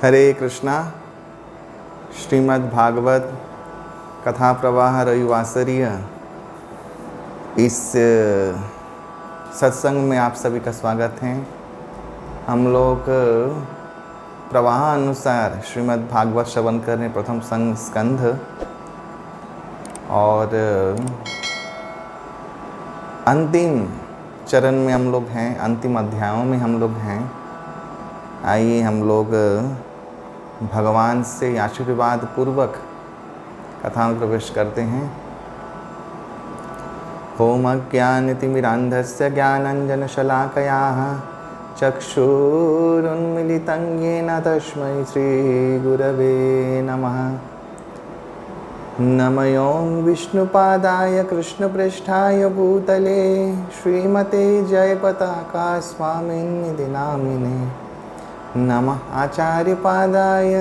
हरे कृष्णा। श्रीमद् भागवत कथा प्रवाह रविवासरीय इस सत्संग में आप सभी का स्वागत है। हम लोग प्रवाह अनुसार श्रीमद् भागवत श्रवण करने प्रथम स्कंध और अंतिम चरण में हम लोग हैं, अंतिम अध्यायों में हम लोग हैं। आइए हम लोग भगवान से आशीर्वाद पूर्वक कथा में प्रवेश करते हैं। ओम अज्ञानतिमिरान्धस्य ज्ञानाञ्जनशलाकयाः चक्षुरुन्मीलितं येन तस्मै श्रीगुरवे नमः। नमो विष्णुपादाय कृष्णप्रेष्ठाय भूतले श्रीमते जयपताका स्वामिन्निधि नामिने। नमः आचार्यपादाय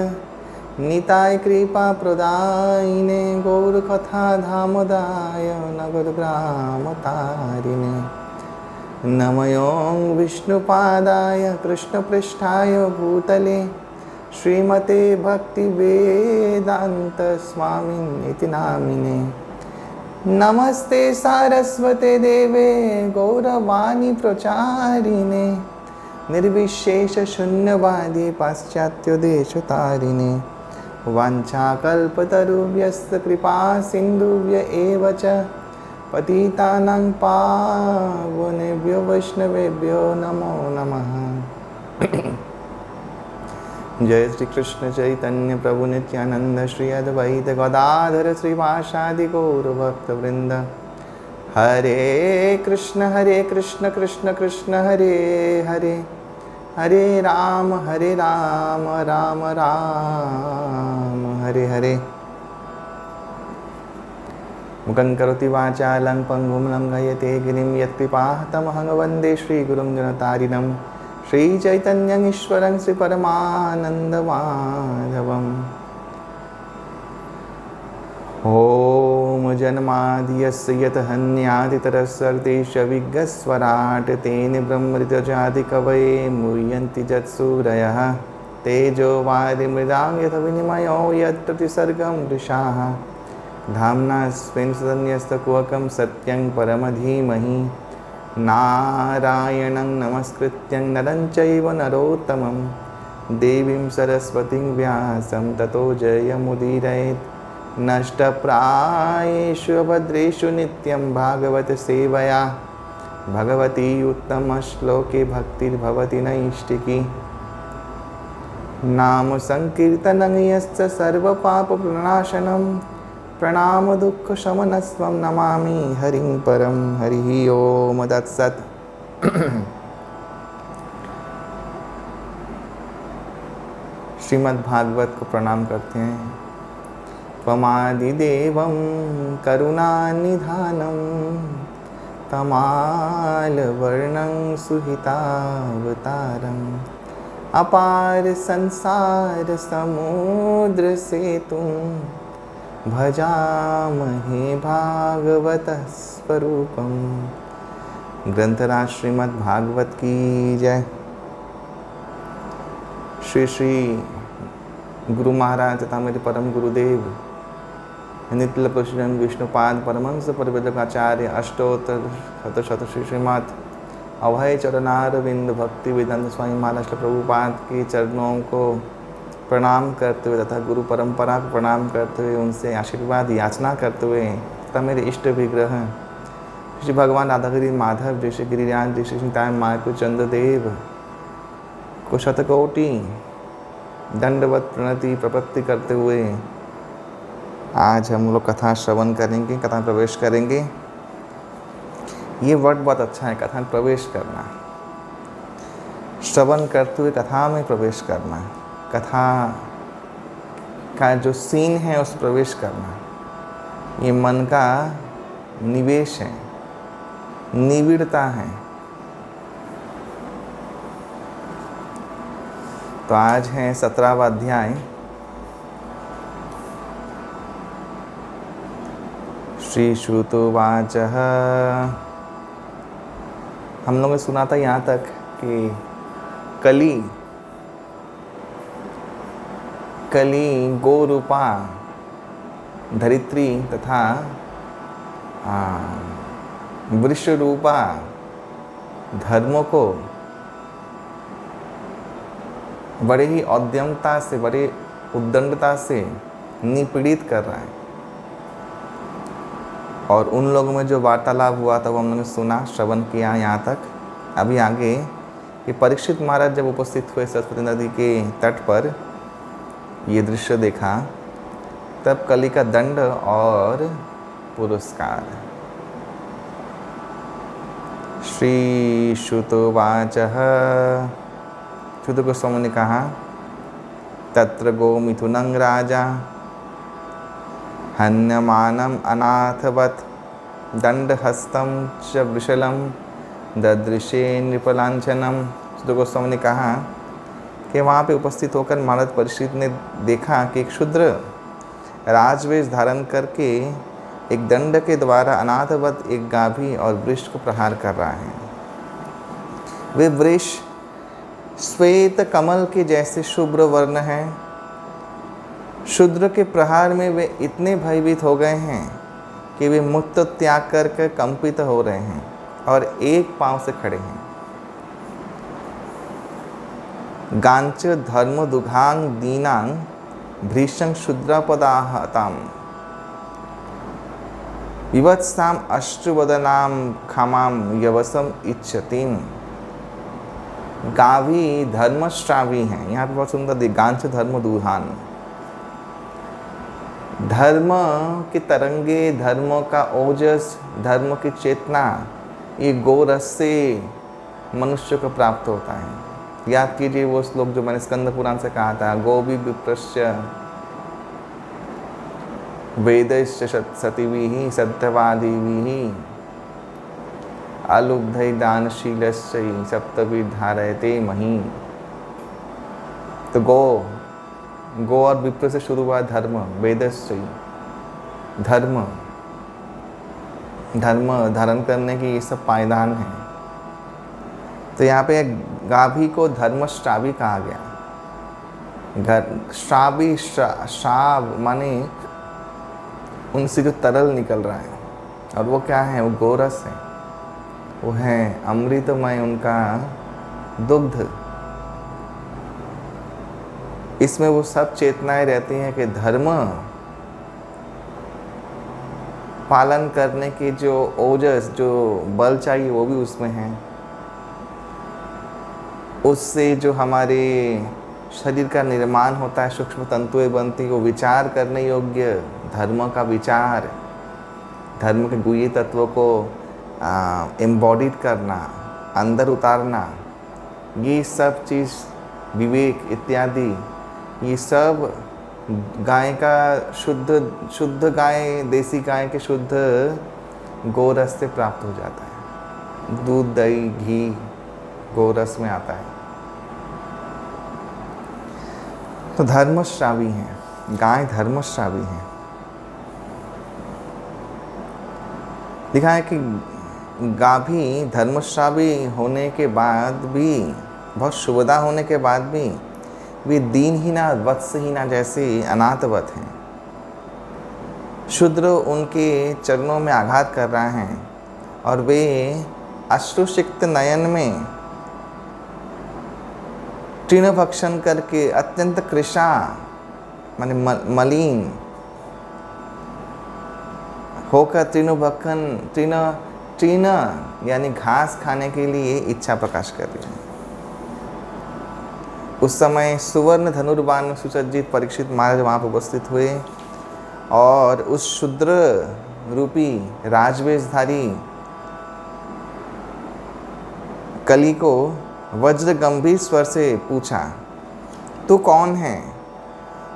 निताय कृपाप्रदायिने गौरकथाधामदाय नगरग्रामतारिणे। नमो विष्णुपादाय कृष्णप्रेष्ठाय भूतले श्रीमते भक्तिवेदान्त स्वामिन्निति नामिने। नमस्ते सारस्वते देवे गौरवाणी प्रचारिणे निर्विशेष शून्यवादी पाश्चात्य देशतारिणे। वाञ्छाकल्पतरुभ्यश्च कृपा सिन्धुभ्य एव च पतितानां पावनेभ्यो वैष्णवेभ्यो नमो नमः। जय श्री कृष्ण चैतन्य प्रभु नित्यानंद श्री अद्वैत गदाधर श्रीवासादि गौर भक्त वृंद। हरे कृष्ण कृष्ण कृष्ण हरे हरे, हरे राम राम राम हरे हरे। मुखं करोति वाचालं पंगुं लंघयते गिरिं यत्कृपातमहं वन्दे श्रीगुरुं जनतारिणं श्रीचैतन्यं ईश्वरं श्रीपरमानन्दमाधवम्। ॐ जन्माद्यस्य यतहन्यादितरस्सर्तेष्य विघ्नस्वराट् तेन ब्रह्मऋतजादिकवये मुह्यन्ति यत्सूरयः तेजो वारिमृदां यथा विनिमयो यत्र त्रिसर्गं वृषाः। धाम्ना स्वेन सदन्यस्तकुहकं सत्यं परमधीमहि। नारायणं नमस्कृत्यं नरं चैव नरोत्तमं देवीं सरस्वतीं व्यासं ततो जयमुदीरयेत्। नष्टप्रायेषु भद्रेषु नित्यं भागवत सेवया भगवती उत्तमश्लोके भक्तिर्भवति नैष्टिकी। नाम संकीर्तनं यस्य सर्वपापप्रणाशनं प्रणामदुःखशमनस्त्वं नमामि हरिं परं। हरिः ओम तत्सत्। श्रीमद्भागवत को प्रणाम करते हैं। त्वमादिदेवं करुणानिधानं तमालवर्णं सुहितावतारम् अपार संसार समुद्र सेतुं भजामहे भागवतः स्वरूपम्। ग्रंथराज श्रीमद्भागवत की जय। श्री श्री गुरु महाराज तथा मेरे परम गुरुदेव नित्य प्रश्न विष्णुपाद परमहंस परिव्राजक आचार्य अष्टोत्तर शत श्री श्रीमद् अभय चरणारविंद भक्ति वेदांत स्वामी महाराज प्रभुपाद के चरणों को प्रणाम करते हुए तथा गुरु परंपरा को प्रणाम करते हुए उनसे आशीर्वाद याचना करते हुए तथा मेरे इष्ट विग्रह श्री भगवान राधागिरी माधव जैसे गिरिराज जैसे सीताय मायको चंद्रदेव को शतकोटि दंडवत प्रणति प्रपत्ति करते हुए आज हम लोग कथा श्रवण करेंगे, कथा प्रवेश करेंगे। ये वर्ड बहुत अच्छा है, कथा प्रवेश करना, श्रवण करते हुए कथा में प्रवेश करना, कथा का जो सीन है उस प्रवेश करना। ये मन का निवेश है, निविड़ता है। तो आज है 17वां अध्याय। श्री श्रुतोवाच। हम लोगों ने सुना था यहाँ तक कि कली कली गो रूपा धरित्री तथा वृक्ष रूपा धर्मों को बड़े ही औद्यमता से, बड़े उद्दंडता से निपीड़ित कर रहा है। और उन लोगों में जो वार्तालाप हुआ था वो हम लोगों ने सुना, श्रवण किया यहाँ तक। अभी आगे कि परीक्षित महाराज जब उपस्थित हुए सरस्वती नदी के तट पर, ये दृश्य देखा, तब कली का दंड और पुरस्कार। श्री श्रुतोवाचः, श्रुत गोस्वामी ने कहा, तत्र गो मिथुनं राजा हन्यमानम अनाथवत् दंडहस्तं च वृषलं ददृशे नृपलांछनम। श्रुत गोस्वामी ने कहा कि वहाँ पे उपस्थित होकर महाराज परीक्षित ने देखा कि एक शूद्र राजवेश धारण करके एक दंड के द्वारा अनाथवत एक गाभी और वृक्ष को प्रहार कर रहा है। वे वृक्ष श्वेत कमल के जैसे शुभ्र वर्ण हैं। शूद्र के प्रहार में वे इतने भयभीत हो गए हैं कि वे मुक्त त्याग करके कंपित हो रहे हैं और एक पांव से खड़े हैं। गांच धर्म दुघांग दीनांग भृशं शूद्रपदाहताम विवत्साम अश्रुवदनाम क्षमाम यवसम इच्छतीम। गावी धर्मश्रावी हैं। यहाँ पे बहुत सुंदर दी, गांच धर्म दुहान, धर्म के तरंगे, धर्म का ओजस, धर्म की चेतना, ये गोरस से मनुष्य को प्राप्त होता है। याद कीजिए वो श्लोक जो मैंने स्कंद पुराण से कहा था, गोभी विप्रश्य वेदैश्च सतिभिः सत्यवादिभिः अलुब्धै दानशीलश्च सप्तभिर्धारयते मही। तो गो और विप्र से शुरू हुआ धर्म, वेदस्य धर्म, धर्म धारण करने की ये सब पायदान है। तो यहाँ पे गाभी को धर्मश्रावी कहा गया। श्रावी, श्राव माने उनसे जो तरल निकल रहा है, और वो क्या है? वो गोरस है, वो है अमृतमय उनका दुग्ध। इसमें वो सब चेतनाएं रहती हैं कि धर्म पालन करने की जो ओजस, जो बल चाहिए वो भी उसमें है। उससे जो हमारे शरीर का निर्माण होता है, सूक्ष्म तंतुएं बनती, वो विचार करने योग्य धर्म का विचार, धर्म के गुह्य तत्वों को एम्बॉडीड करना, अंदर उतारना, ये सब चीज़, विवेक इत्यादि, ये सब गाय का शुद्ध गाय, देसी गाय के शुद्ध गोरस से प्राप्त हो जाता है। दूध, दही, घी गोरस में आता है। तो धर्मश्रावी है, गाय धर्मश्रावी है। लिखा है कि गाभी धर्मश्रावी होने के बाद भी, बहुत शुभदा होने के बाद भी, वे दीनहीना वत्सहीना जैसे अनाथवत हैं। शूद्र उनके चरणों में आघात कर रहे हैं और वे अश्रुसिक्त नयन में तृणभक्षण करके अत्यंत कृशा माने मलिन होकर तृण यानी घास खाने के लिए इच्छा प्रकाश कर रहे हैं। उस समय सुवर्ण धनुर्बाण में सुसज्जित परीक्षित महाराज वहाँ पर उपस्थित हुए और उस शूद्र रूपी राजवेशधारी कली को वज्र गंभीर स्वर से पूछा, तू कौन है?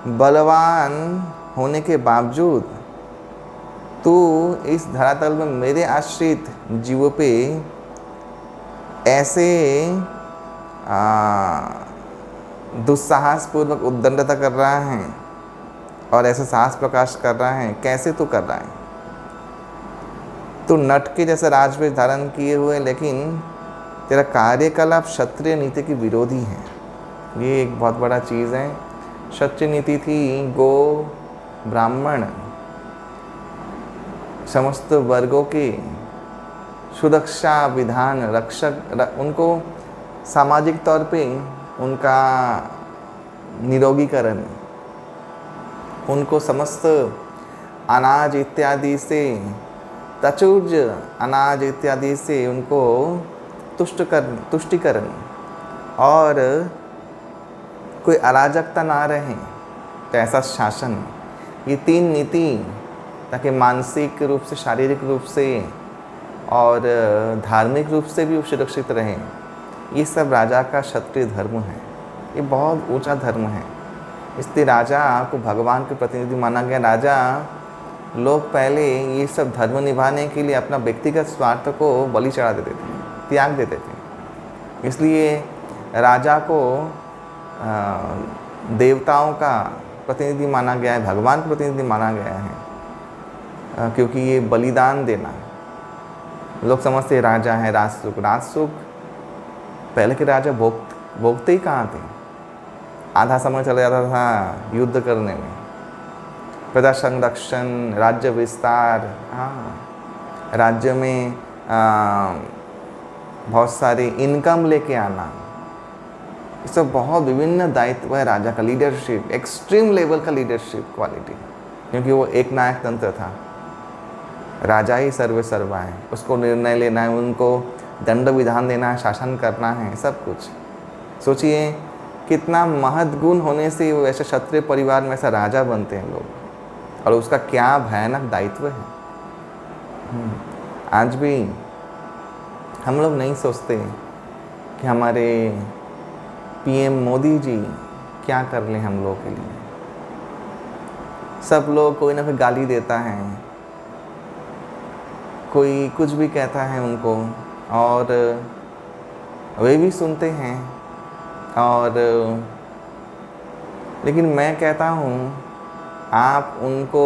बलवान होने के बावजूद तू इस धरातल में मेरे आश्रित जीवों पे ऐसे दुस्साहसपूर्वक उद्दंडता कर रहा है और ऐसे साहस प्रकाश कर रहा है। कैसे तू कर रहा है? तू नट के जैसे राजवेश धारण किए हुए, लेकिन तेरा कार्यकलाप क्षत्रिय नीति की विरोधी है। ये एक बहुत बड़ा चीज़ है। सच्ची नीति थी गो ब्राह्मण समस्त वर्गों के सुरक्षा विधान रक्षक, उनको सामाजिक तौर पे उनका निरोगीकरण, उनको समस्त अनाज इत्यादि से, तचुर्ज अनाज इत्यादि से उनको तुष्टिकरण और कोई अराजकता ना रहे, तो ऐसा शासन, ये 3 नीति, ताकि मानसिक रूप से, शारीरिक रूप से और धार्मिक रूप से भी सुरक्षित रहें। ये सब राजा का क्षत्रिय धर्म है, ये बहुत ऊंचा धर्म है। इसलिए राजा को भगवान के प्रतिनिधि माना गया। राजा लोग पहले ये सब धर्म निभाने के लिए अपना व्यक्तिगत स्वार्थ को बलि चढ़ा देते थे, त्याग देते थे। इसलिए राजा को देवताओं का प्रतिनिधि माना गया है, भगवान का प्रतिनिधि माना गया है, क्योंकि ये बलिदान देना। लोग समझते राजा है राजसुख, राजसुख पहले के राजा भोगते ही कहाँ थे। आधा समय चला जाता था युद्ध करने में, प्रजा संरक्षण, राज्य विस्तार, राज्य में बहुत सारी इनकम लेके आना, ये सब बहुत विभिन्न दायित्व है राजा का। लीडरशिप, एक्सट्रीम लेवल का लीडरशिप क्वालिटी, क्योंकि वो एक नायक तंत्र था। राजा ही सर्वे सर्वा है, उसको निर्णय लेना है, उनको दंड विधान देना है, शासन करना है, सब कुछ। सोचिए कितना महत् गुण होने से वो ऐसे क्षत्रिय परिवार में ऐसा राजा बनते हैं लोग, और उसका क्या भयानक दायित्व है। आज भी हम लोग नहीं सोचते कि हमारे पीएम मोदी जी क्या कर लें हम लोग के लिए। सब लोग कोई ना कोई गाली देता है, कोई कुछ भी कहता है उनको, और वे भी सुनते हैं। और लेकिन मैं कहता हूँ, आप उनको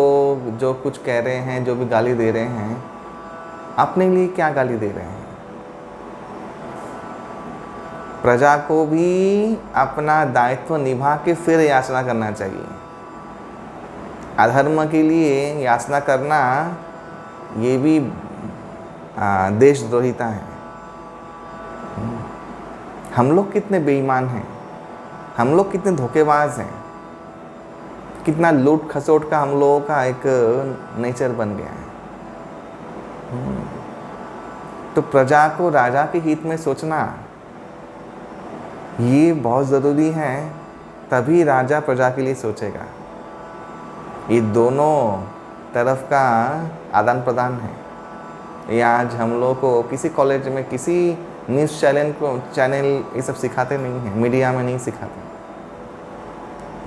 जो कुछ कह रहे हैं, जो भी गाली दे रहे हैं, अपने लिए क्या गाली दे रहे हैं? प्रजा को भी अपना दायित्व निभा के फिर याचना करना चाहिए। अधर्म के लिए याचना करना ये भी देशद्रोहिता है। हम लोग कितने बेईमान हैं, हम लोग कितने धोखेबाज हैं, कितना लूट खसोट का हम लोगों का एक नेचर बन गया है। तो प्रजा को राजा के हित में सोचना ये बहुत ज़रूरी है, तभी राजा प्रजा के लिए सोचेगा। ये दोनों तरफ का आदान प्रदान है। ये आज हम लोग को किसी कॉलेज में, किसी न्यूज़ चैनल ये सब सिखाते नहीं हैं, मीडिया में नहीं सिखाते।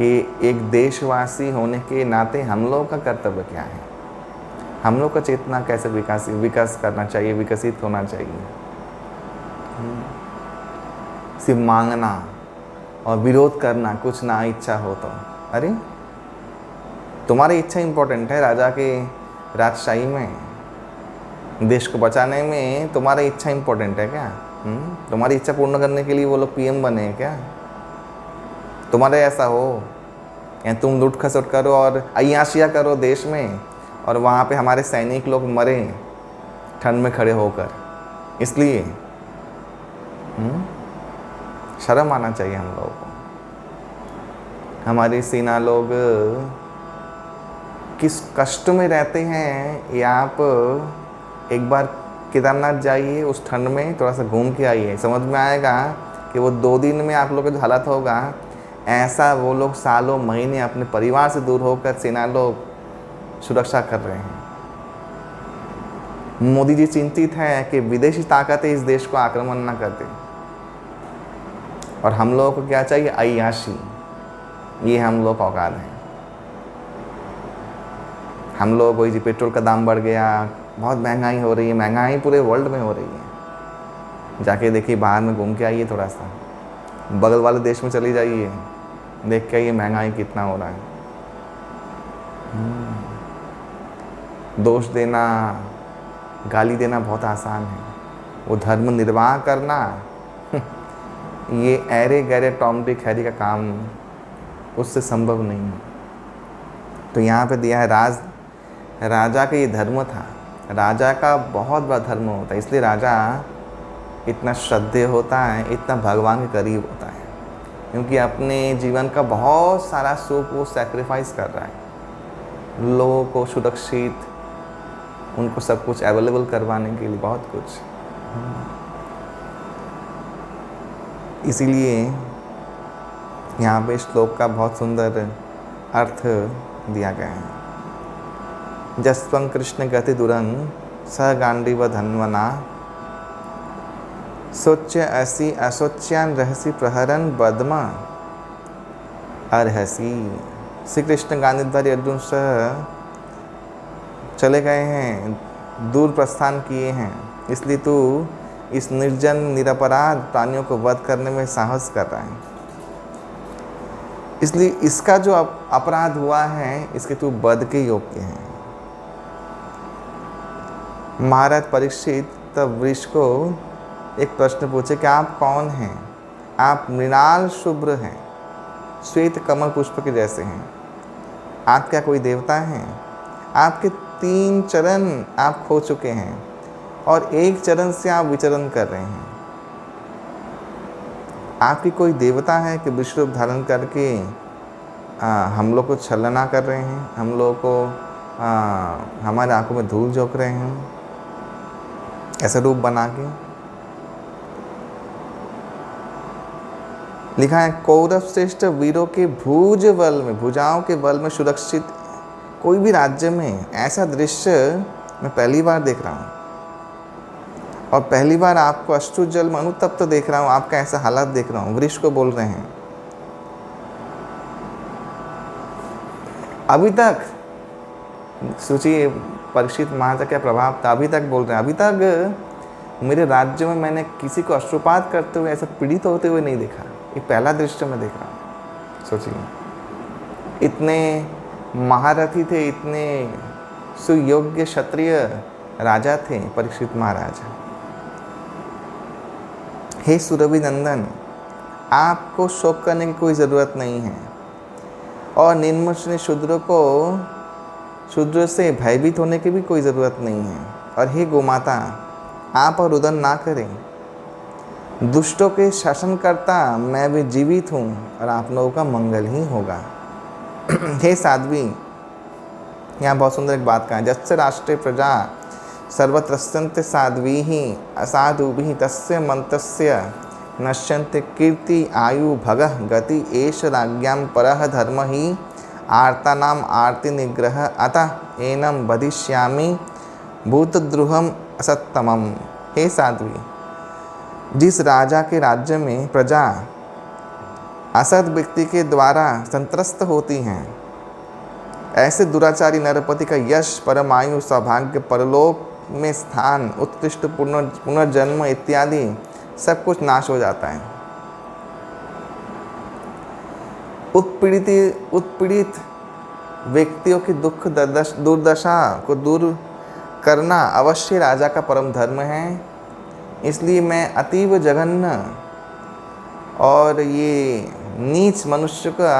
ये एक देशवासी होने के नाते हम लोग का कर्तव्य क्या है, हम लोग का चेतना कैसे विकास करना चाहिए, विकसित होना चाहिए। सिर्फ मांगना और विरोध करना, कुछ ना इच्छा हो तो, अरे तुम्हारी इच्छा इम्पोर्टेंट है राजा के राजशाही में, देश को बचाने में तुम्हारी इच्छा इम्पोर्टेंट है क्या? तुम्हारी इच्छा पूर्ण करने के लिए वो लोग पीएम बने हैं क्या? तुम्हारे ऐसा हो या तुम लूट खसोट करो और अय्याशियाँ करो देश में, और वहाँ पे हमारे सैनिक लोग मरे ठंड में खड़े होकर, इसलिए शर्म आना चाहिए हम लोगों को। हमारी सेना लोग किस कष्ट में रहते हैं, ये आप एक बार केदारनाथ जाइए, उस ठंड में थोड़ा सा घूम के आइए, समझ में आएगा कि वो 2 दिन में आप लोग का जो हालत होगा, ऐसा वो लोग सालों महीने अपने परिवार से दूर होकर सेना लोग सुरक्षा कर रहे हैं। मोदी जी चिंतित हैं कि विदेशी ताकतें इस देश को आक्रमण ना कर दें, और हम लोगों को क्या चाहिए? अय्याशी। ये हम लोग का औकात है। हम लोग वही जी, पेट्रोल का दाम बढ़ गया, बहुत महंगाई हो रही है, महंगाई पूरे वर्ल्ड में हो रही है। जाके देखिए, बाहर में घूम के आइए, थोड़ा सा बगल वाले देश में चली जाइए, देख के आइए महंगाई कितना हो रहा है। दोष देना, गाली देना बहुत आसान है, वो धर्म निर्वाह करना ये ऐरे गहरे टॉम डिक हैरी का काम उससे संभव नहीं है। तो यहाँ पे दिया है राजा का ये धर्म था। राजा का बहुत बड़ा धर्म होता है, इसलिए राजा इतना श्रद्धेय होता है, इतना भगवान के करीब होता है, क्योंकि अपने जीवन का बहुत सारा सुख वो सैक्रिफाइस कर रहा है लोगों को सुरक्षित, उनको सब कुछ अवेलेबल करवाने के लिए, बहुत कुछ। इसीलिए यहाँ पे श्लोक का बहुत सुंदर अर्थ दिया गया है। जस्वं कृष्ण गति दुरंग स गांडीव धन्वना सोच्य असी असोच्यान रहसी प्रहरन बदमा अर्हसी। श्री कृष्ण गांडीवधारी अर्जुन सह चले गए हैं, दूर प्रस्थान किए हैं, इसलिए तू इस निर्जन निरपराध प्राणियों को वध करने में साहस कर रहा है। इसलिए इसका जो अपराध हुआ है, इसके तू वध के योग्य है। महाराज परीक्षित तब वृष को एक प्रश्न पूछे कि आप कौन हैं? आप मृणाल शुभ्र हैं, श्वेत कमल पुष्प के जैसे हैं। आप क्या कोई देवता हैं? आपके 3 चरण आप खो चुके हैं और 1 चरण से आप विचरण कर रहे हैं। आपकी कोई देवता है कि विश्व रूप धारण करके हम लोग को छलना कर रहे हैं, हम लोग को हमारे आंखों में धूल झोंक रहे हैं, ऐसा रूप बना के। लिखा है कौरव श्रेष्ठ वीरों के भुज बल में, भुजाओं के बल में सुरक्षित कोई भी राज्य में ऐसा दृश्य मैं पहली बार देख रहा हूँ, और पहली बार आपको अश्रु जल में अनुतप्त देख रहा हूँ, आपका ऐसा हालात देख रहा हूँ। वृष को बोल रहे हैं, अभी तक सोचिए परीक्षित महाराज का क्या प्रभाव था। अभी तक बोल रहे हैं, अभी तक मेरे राज्य में मैंने किसी को अश्रुपात करते हुए, ऐसा पीड़ित होते हुए नहीं देखा। ये पहला दृश्य मैं देख रहा हूँ। सोचिए, इतने महारथी थे, इतने सुयोग्य क्षत्रिय राजा थे परीक्षित महाराज। हे सुरभि नंदन, आपको शोक करने की कोई ज़रूरत नहीं है, और निर्मुष्ण शूद्र को शूद्र से भयभीत होने की भी कोई ज़रूरत नहीं है। और हे गोमाता, आप और रुदन ना करें, दुष्टों के शासनकर्ता मैं भी जीवित हूँ और आप लोगों का मंगल ही होगा। हे साध्वी, यहाँ बहुत सुंदर एक बात कहा है, जस्य राष्ट्रे प्रजा सर्वत्रस्यन्ते साध्वी ही असाधु भी तस्य मंतस्य नश्यन्ते कीर्ति आयु भगः गति एष राज्ञां परः धर्म ही आर्तानाम आर्ति निग्रह अतः एनम बधिष्यामि भूतद्रुहम असत्तमम। हे साध्वी, जिस राजा के राज्य में प्रजा असद व्यक्ति के द्वारा संत्रस्त होती हैं, ऐसे दुराचारी नरपति का यश, परमायु, सौभाग्य, परलोक में स्थान, उत्कृष्ट पुनर्जन्म इत्यादि सब कुछ नाश हो जाता है। उत्पीड़ित व्यक्तियों की दुख दुर्दशा को दूर करना अवश्य राजा का परम धर्म है। इसलिए मैं अतीव जघन्य और ये नीच मनुष्य का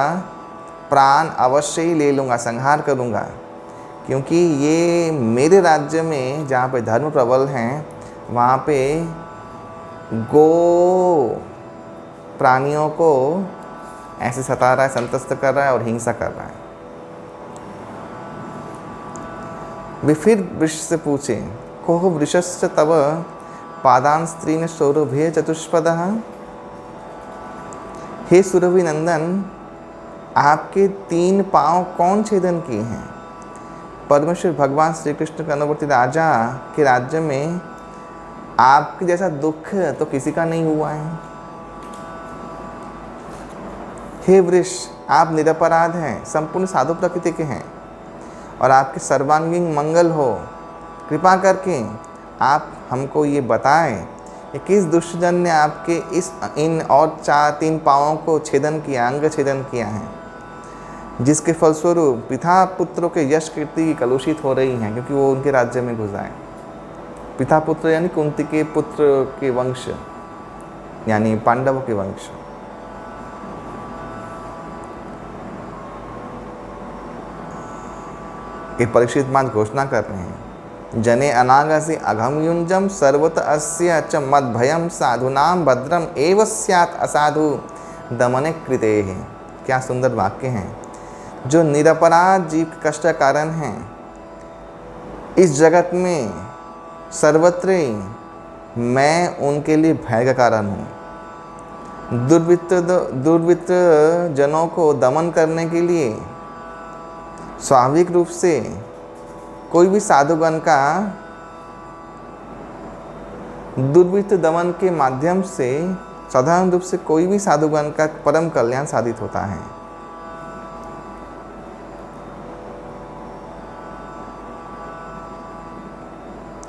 प्राण अवश्य ही ले लूँगा, संहार करूँगा, क्योंकि ये मेरे राज्य में जहाँ पे धर्म प्रबल हैं, वहाँ पे गो प्राणियों को ऐसे सता रहा है, संतस्त कर रहा है और हिंसा कर रहा है। वे फिर वृष से पूछे, कोह वृषस्य तव पादान स्त्रीन सौरभ्य चतुष्पदः। हे सुरभि नंदन, आपके 3 पांव कौन छेदन किए हैं? परमेश्वर भगवान श्री कृष्ण कर्णवर्ती राजा के राज्य में आपके जैसा दुख तो किसी का नहीं हुआ है। हे वृष, आप निरपराध हैं, संपूर्ण साधु प्रकृति के हैं और आपके सर्वांगीण मंगल हो। कृपा करके आप हमको ये बताएं कि किस दुष्टजन ने आपके इन और 3 पाँवों को छेदन किया, अंग छेदन किया है, जिसके फलस्वरूप पिता पुत्रों के यश कीर्ति कलुषित हो रही हैं, क्योंकि वो उनके राज्य में घुस आए। पिता पुत्र यानी कुंती के पुत्र के वंश, यानी पांडवों के वंश। ये परीक्षित महाराज घोषणा कर रहे हैं। जने अनागसी अघमयुंजम सर्वत अस्य च मद भयम साधुनाम भद्रम एव स्यात् असाधु दमने कृते है। क्या सुंदर वाक्य हैं। जो निरपराध जीव के कष्ट का कारण हैं, इस जगत में सर्वत्र मैं उनके लिए भय का कारण हूँ। दुर्वृत्त जनों को दमन करने के लिए स्वाभाविक रूप से कोई भी साधुगण का दुर्वृत्त दमन के माध्यम से साधारण रूप से कोई भी साधुगण का परम कल्याण साधित होता है।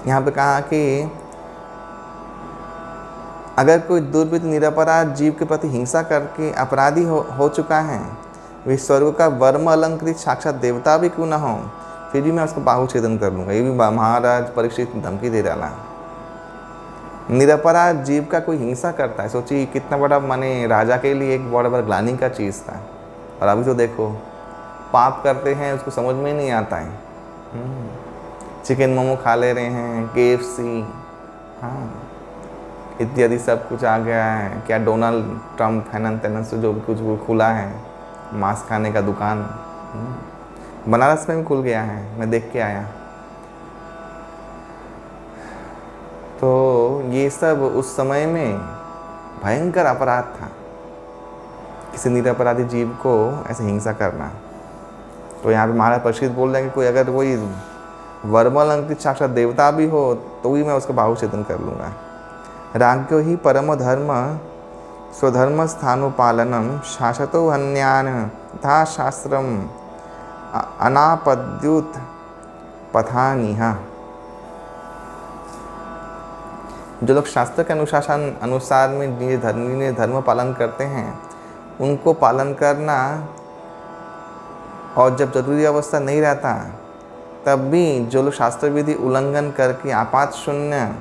यहाँ पे कहा कि अगर कोई दुर्वृत्त निरपराध जीव के प्रति हिंसा करके अपराधी हो चुका है, वे स्वर्ग का वर्म अलंकृत साक्षात देवता भी क्यों न हो, फिर भी मैं उसको बाहु छेदन कर लूँगा। ये भी महाराज परीक्षित धमकी दे डाला। निरपराध जीव का कोई हिंसा करता है, सोचिए कितना बड़ा माने राजा के लिए एक बड़ा बड़ा ग्लानि का चीज़ था। और अभी तो देखो पाप करते हैं, उसको समझ में नहीं आता है। चिकन मोमो खा ले रहे हैं, KFC, हाँ इत्यादि सब कुछ आ गया है। क्या डोनाल्ड ट्रम्प हैनन तैनन से जो भी कुछ वो खुला है मांस खाने का दुकान, बनारस में भी खुल गया है, मैं देख के आया। तो ये सब उस समय में भयंकर अपराध था, किसी निरपराधी जीव को ऐसे हिंसा करना। तो यहाँ पे महाराज परीक्षित बोल रहे हैं कि कोई अगर कोई वर्मल अंकित साक्षात देवता भी हो तो भी मैं उसका बाहु छेदन कर लूँगा। राज्ञो ही परम धर्म स्वधर्म स्थानुपालनम शासतो हन्यान तथा शास्त्रम अनापद्युत पथानिहा। जो लोग शास्त्र के अनुशासन अनुसार में धर्म पालन करते हैं, उनको पालन करना, और जब जरूरी अवस्था नहीं रहता तब भी जो लोग शास्त्र विधि उल्लंघन करके आपात शून्य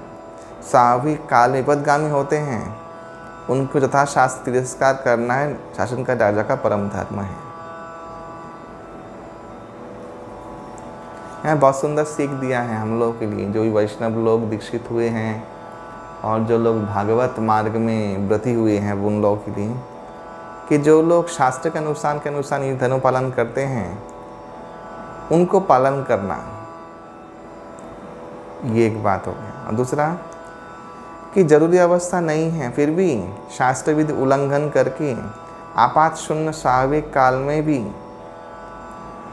स्वाभाविक काल में विपदगामी होते हैं, उनको यथाशास्त्र तिरस्कार करना है शासन का राजा का परम धर्म है। यहाँ बहुत सुंदर सीख दिया है हम लोग के लिए, जो भी वैष्णव लोग दीक्षित हुए हैं और जो लोग भागवत मार्ग में व्रती हुए हैं, उन लोगों के लिए कि जो लोग शास्त्र के अनुसार ये धर्म पालन करते हैं, उनको पालन करना, ये एक बात हो गया। और दूसरा कि जरूरी अवस्था नहीं है फिर भी शास्त्र विधि उल्लंघन करके आपात शून्य स्वाभाविक काल में भी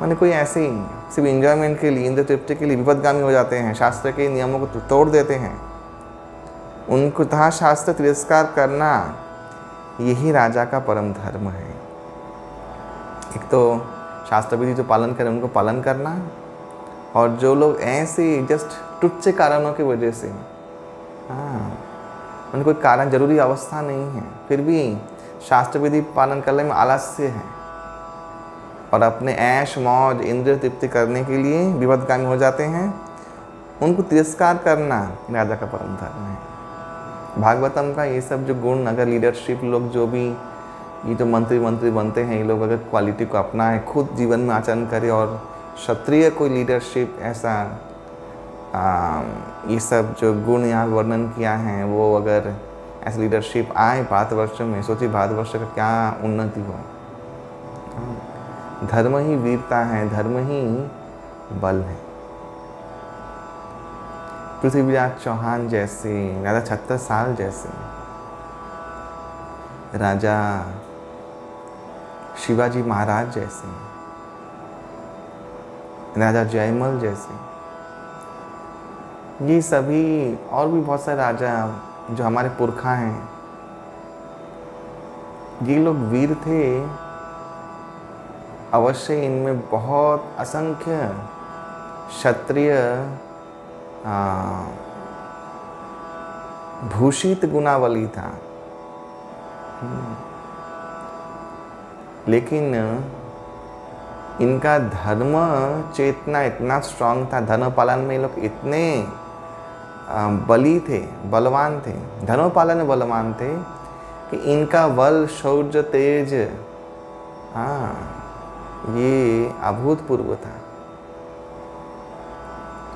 माने कोई ऐसे ही सिर्फ इंजॉयमेंट के लिए, इंद्र तृप्ति के लिए विपदगामी हो जाते हैं, शास्त्र के नियमों को तोड़ देते हैं, उनको तथा शास्त्र तिरस्कार करना, यही राजा का परम धर्म है। एक तो शास्त्र विधि जो पालन करें उनको पालन करना, और जो लोग ऐसे जस्ट तुच्छ कारणों की वजह से, हाँ उनको कोई कारण जरूरी अवस्था नहीं है फिर भी शास्त्र विधि पालन करने में आलस्य है और अपने ऐश मौज इंद्रिय तृप्ति करने के लिए विपदगामी हो जाते हैं, उनको तिरस्कार करना राजा का परम धर्म है। भागवतम का ये सब जो गुण, अगर लीडरशिप लोग जो भी ये जो मंत्री बनते हैं, ये लोग अगर क्वालिटी को अपनाए, खुद जीवन में आचरण करे, और क्षत्रिय कोई लीडरशिप ऐसा ये सब जो गुण यहाँ वर्णन किया है, वो अगर ऐसी लीडरशिप आए भारतवर्ष में, सोचिए भारतवर्ष का क्या उन्नति हो। धर्म ही वीरता है, धर्म ही बल है। पृथ्वीराज चौहान जैसे, राजा छत्रसाल जैसे, राजा शिवाजी महाराज जैसे, राजा जयमल जैसे, ये सभी और भी बहुत सारे राजा जो हमारे पुरखा हैं, ये लोग वीर थे। अवश्य इनमें बहुत असंख्य क्षत्रिय भूषित गुणावली था, लेकिन इनका धर्म चेतना इतना स्ट्रांग था, धर्म पालन में ये लोग इतने बली थे, बलवान थे, धर्म पालन में बलवान थे कि इनका बल, शौर्य, तेज, हाँ ये अभूतपूर्व था।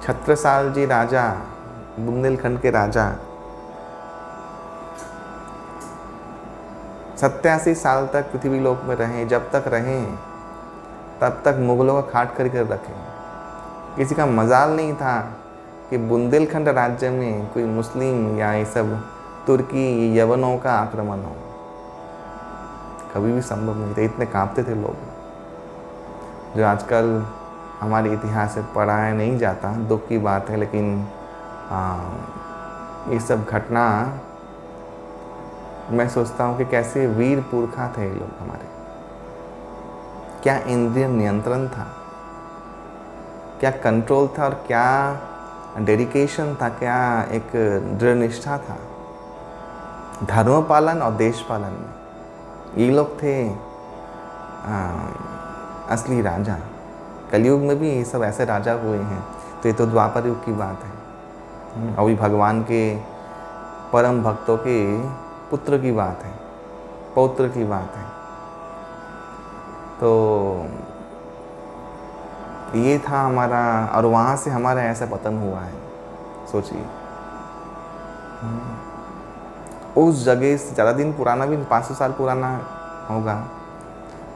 छत्रसाल जी राजा, बुंदेलखंड के राजा 87 साल तक पृथ्वी लोक में रहे। जब तक रहे तब तक मुगलों का खाट कर रखे। किसी का मजाल नहीं था कि बुंदेलखंड राज्य में कोई मुस्लिम या ये सब तुर्की यवनों का आक्रमण हो। कभी भी संभव नहीं था। इतने कांपते थे लोग, जो आजकल हमारे इतिहास से पढ़ाया नहीं जाता। दुख की बात है, लेकिन ये सब घटना मैं सोचता हूँ कि कैसे वीर पुरखा थे ये लोग हमारे। क्या इंद्रिय नियंत्रण था, क्या कंट्रोल था, और क्या डेडिकेशन था, क्या एक दृढ़ निष्ठा था धर्म पालन और देश पालन में। ये लोग थे असली राजा। कलयुग में भी ये सब ऐसे राजा हुए हैं, तो ये तो द्वापर युग की बात है। अभी भगवान के परम भक्तों के पुत्र की बात है, पौत्र की बात है। तो ये था हमारा, और वहाँ से हमारा ऐसा पतन हुआ है। सोचिए, उस जगह से ज़्यादा दिन पुराना भी 500 साल पुराना होगा,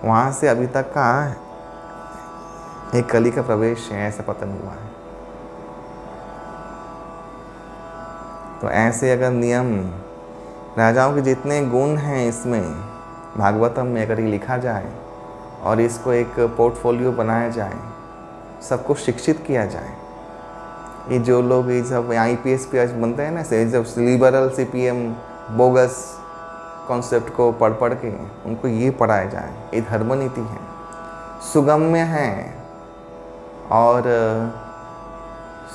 वहाँ से अभी तक का एक कली का प्रवेश है, ऐसा पतन हुआ है। तो ऐसे अगर नियम, राजाओं के जितने गुण हैं इसमें भागवतम में अगर ये लिखा जाए और इसको एक पोर्टफोलियो बनाया जाए, सबको शिक्षित किया जाए। ये जो लोग ये सब IPS PIS बनते हैं ना, जब लिबरल CPM बोगस कॉन्सेप्ट को पढ़ के उनको ये पढ़ाया जाए। ये धर्म नीति है, सुगम्य है और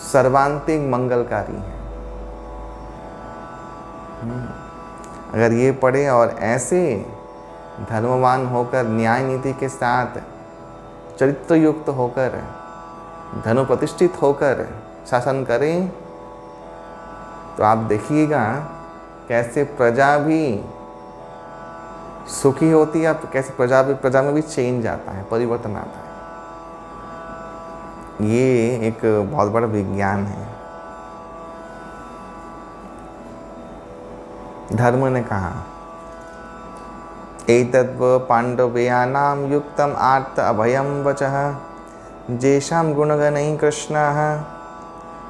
सर्वांतिक मंगलकारी है। अगर ये पढ़े और ऐसे धर्मवान होकर, न्याय नीति के साथ चरित्र युक्त होकर, धर्म प्रतिष्ठित होकर शासन करें, तो आप देखिएगा कैसे प्रजा भी सुखी होती है, कैसे प्रजा में भी चेंज आता है, परिवर्तन आता है। ये एक बहुत बड़ा विज्ञान है। धर्म ने कहा, एतद्व पांडवेयानां युक्तम आर्त अभयम वचः जेषां गुणगणैः कृष्णः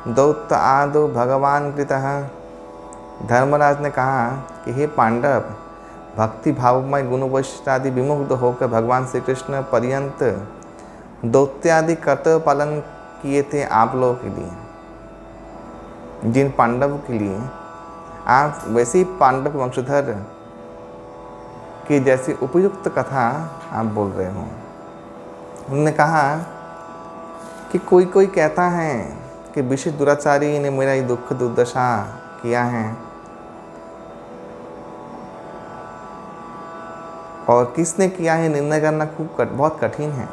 दौत्य आदो भगवान कृतः। धर्मराज ने कहा कि हे पांडव, भक्ति भावमय गुण वैशिष्टादि विमुग्ध होकर भगवान श्री कृष्ण पर्यंत दौत्यादि कर्तव्य पालन किए थे आप लोगों के लिए। जिन पांडव के लिए आप वैसे ही पांडव वंशधर की जैसी उपयुक्त कथा आप बोल रहे हो। उन्होंने कहा कि कोई कहता है कि विशेष दुराचारी ने मेरा ये दुख दुर्दशा किया है, और किसने किया है निर्णय करना बहुत कठिन है,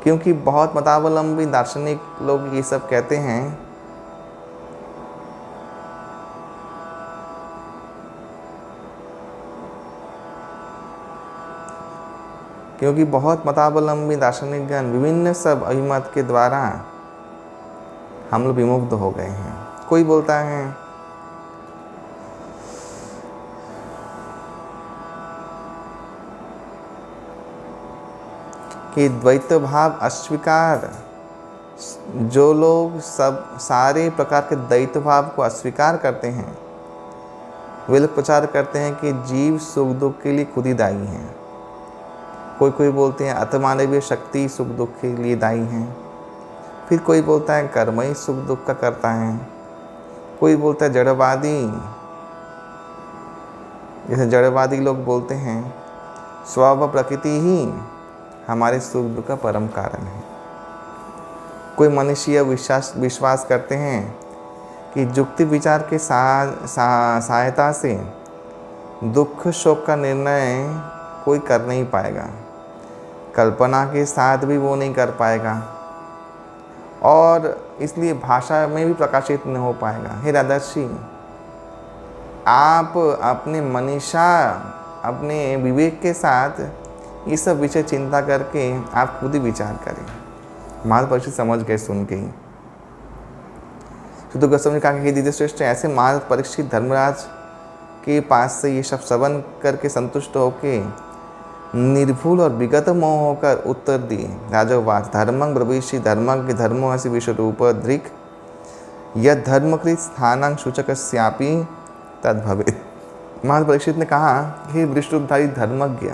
क्योंकि बहुत मतावलंबी दार्शनिक लोग ये सब कहते हैं क्योंकि बहुत मतावलंबी दार्शनिकगण विभिन्न सब अभिमत के द्वारा हम लोग विमुग्ध हो गए हैं। कोई बोलता है कि द्वैत भाव अस्वीकार, जो लोग सब सारे प्रकार के द्वैत भाव को अस्वीकार करते हैं, वे लोग प्रचार करते हैं कि जीव सुख दुख के लिए खुद ही दायी हैं। कोई बोलते हैं अतमानवीय शक्ति सुख दुख के लिए दायी हैं। फिर कोई बोलता है कर्म ही सुख दुख का करता है। कोई बोलता है जड़वादी, जैसे जड़वादी लोग बोलते हैं स्वभाव प्रकृति ही हमारे सुख दुख का परम कारण है। कोई मनुष्य विश्वास करते हैं कि युक्ति विचार के सहायता से दुख शोक का निर्णय कोई कर नहीं पाएगा, कल्पना के साथ भी वो नहीं कर पाएगा, और इसलिए भाषा में भी प्रकाशित नहीं हो पाएगा। हे राजर्षि, आप अपने मनीषा, अपने विवेक के साथ ये सब विषय चिंता करके आप खुद ही विचार करें। महाराज परीक्षित समझ गए सुन के ही। शुद्ध गोस्वामी ने कहा कि दीदी श्रेष्ठ, ऐसे महाराज परीक्षित धर्मराज के पास से ये सब श्रवण करके संतुष्ट होके निर्भूल और विगत मोह होकर उत्तर दिए। राजोवाच धर्मं ब्रवीषि धर्मज्ञ धर्मो असि विश्वरूप दृक् यद धर्मकृत स्थानं सूचकस्यापि तद भवेत्। महाराज परीक्षित ने कहा, हे वृषरूपधारी धर्मज्ञ,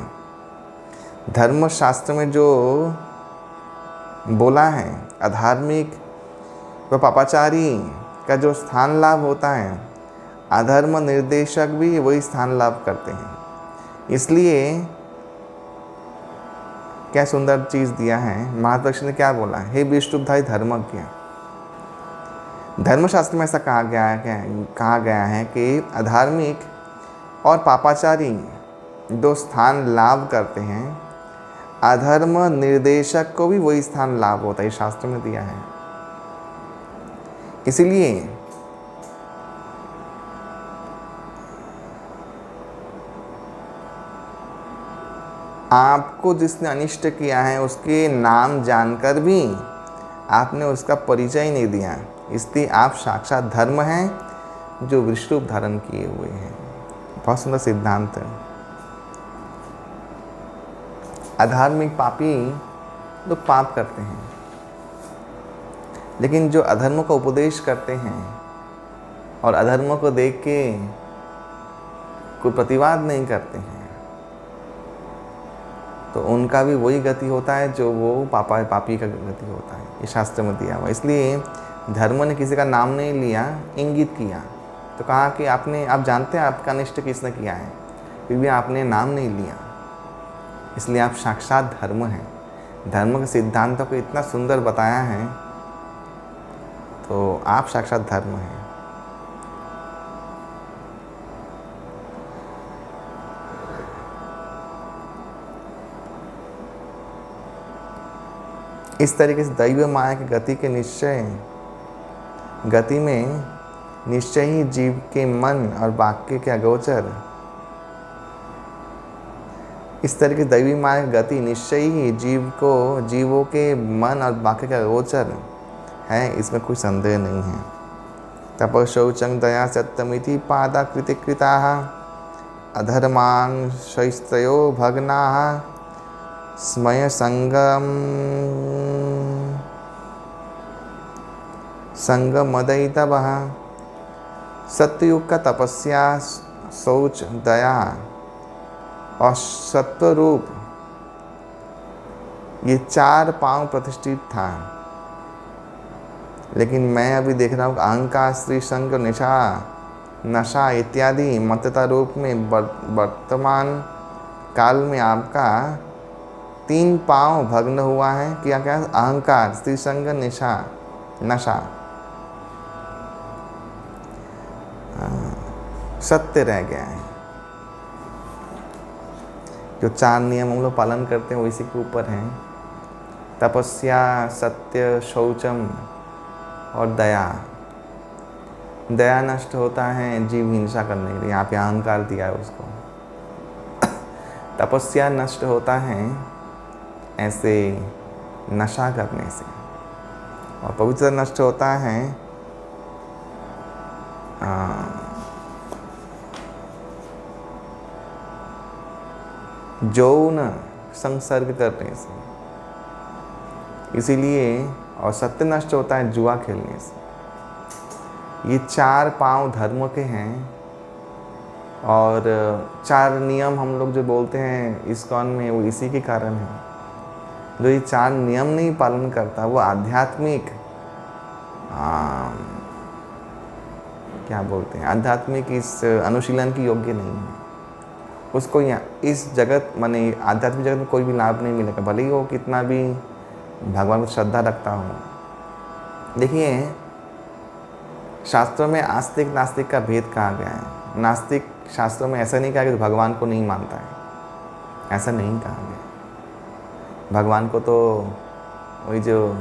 धर्मशास्त्र में जो बोला है अधार्मिक व पापाचारी का जो स्थान लाभ होता है, अधर्म निर्देशक भी वही स्थान लाभ करते हैं। इसलिए क्या सुंदर चीज़ दिया है। महाराज परीक्षित ने क्या बोला, हे विष्णुधारी धर्मज्ञ, धर्मशास्त्र में ऐसा कहा गया है कि अधार्मिक और पापाचारी दो स्थान लाभ करते हैं, अधर्म निर्देशक को भी वही स्थान लाभ होता है, शास्त्र में दिया है। इसीलिए आपको जिसने अनिष्ट किया है उसके नाम जानकर भी आपने उसका परिचय नहीं दिया, इसलिए आप साक्षात धर्म हैं जो विश्व रूप धारण किए हुए हैं। बहुत सुंदर सिद्धांत है। अधार्मिक पापी लोग पाप करते हैं, लेकिन जो अधर्म का उपदेश करते हैं और अधर्म को देख के कोई प्रतिवाद नहीं करते हैं, तो उनका भी वही गति होता है जो वो पापी का गति होता है। ये शास्त्र में दिया हुआ। इसलिए धर्म ने किसी का नाम नहीं लिया, इंगित किया, तो कहा कि आप जानते हैं आपका अनिष्ट किसने किया है, फिर भी आपने नाम नहीं लिया, इसलिए आप साक्षात धर्म हैं। धर्म के सिद्धांतों को इतना सुंदर बताया है, तो आप साक्षात धर्म हैं। इस तरीके से दैव माया की गति में निश्चय ही जीव के मन और वाक्य के अगोचर, इस तरीके से दैवी माया की गति निश्चय ही जीवों के मन और वाक्य का अगोचर है, इसमें कोई संदेह नहीं है। तप शौचं दया सत्यमिति पादा कृतिकृताः अधर्मान् शैस्त्रयो भग्नाः स्मय संगमदयितवः। सत्ययुग का तपस्या, शौच, दया और सत्वरूप ये 4 पांव प्रतिष्ठित था, लेकिन मैं अभी देख रहा हूँ अहंकार, स्त्री संग, नशा इत्यादि मत्तता रूप में वर्तमान काल में आपका 3 पांव भग्न हुआ है। क्या क्या? अहंकार, स्त्री संग, नशा, सत्य रह गया है। जो 4 नियम हम लोग पालन करते हैं वो इसी के ऊपर हैं। तपस्या, सत्य, शौचम और दया। दया नष्ट होता है जीव हिंसा करने के लिए, यहाँ पे अहंकार दिया है उसको। तपस्या नष्ट होता है ऐसे नशा करने से, और पवित्र नष्ट होता है यौन संसर्ग करने से, इसीलिए, और सत्य नष्ट होता है जुआ खेलने से। ये 4 पांव धर्म के हैं, और 4 नियम हम लोग जो बोलते हैं इस्कॉन में, वो इसी के कारण है। जो ये 4 नियम नहीं पालन करता वो आध्यात्मिक क्या बोलते हैं, आध्यात्मिक इस अनुशीलन की योग्य नहीं है। उसको यहाँ इस जगत माने आध्यात्मिक जगत में कोई भी लाभ नहीं मिलेगा, भले ही वो कितना भी भगवान को श्रद्धा रखता हो। देखिए, शास्त्रों में आस्तिक नास्तिक का भेद कहा गया है। नास्तिक शास्त्रों में ऐसा नहीं कहा कि भगवान को नहीं मानता है, ऐसा नहीं कहा गया। भगवान को तो वही जो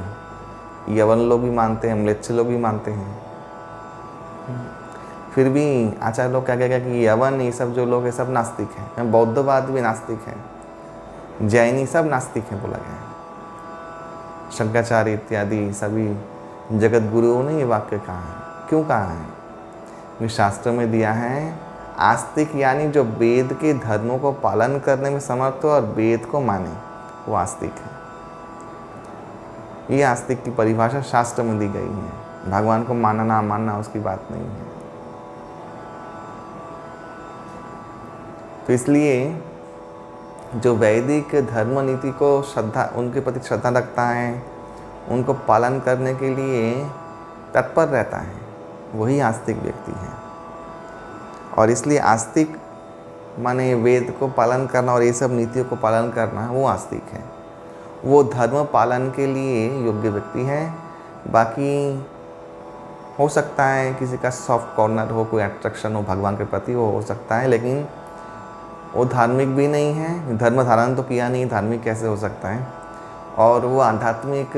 यवन लोग भी मानते हैं, म्लेच्छ लोग भी मानते हैं। फिर भी आचार्य लोग क्या कहेगा कि यवन ये सब जो लोग हैं सब नास्तिक हैं। बौद्धवाद भी नास्तिक है, जैनी सब नास्तिक हैं बोला गया है। शंकराचार्य इत्यादि सभी जगत गुरुओं ने ये वाक्य कहा है। क्यों कहा है? ये शास्त्र में दिया है, आस्तिक यानी जो वेद के धर्मों को पालन करने में समर्थ हो और वेद को माने, वो आस्तिक है। ये आस्तिक की परिभाषा शास्त्र में दी गई है। भगवान को मानना ना मानना उसकी बात नहीं है। तो इसलिए जो वैदिक धर्म नीति को श्रद्धा, उनके प्रति श्रद्धा रखता है, उनको पालन करने के लिए तत्पर रहता है, वही आस्तिक व्यक्ति है। और इसलिए आस्तिक माने वेद को पालन करना और ये सब नीतियों को पालन करना, वो आस्तिक है। वो धर्म पालन के लिए योग्य व्यक्ति है। बाकी हो सकता है किसी का सॉफ्ट कॉर्नर हो, कोई अट्रैक्शन हो भगवान के प्रति, वो हो सकता है, लेकिन वो धार्मिक भी नहीं है। धर्म धारण तो किया नहीं, धार्मिक कैसे हो सकता है? और वो आध्यात्मिक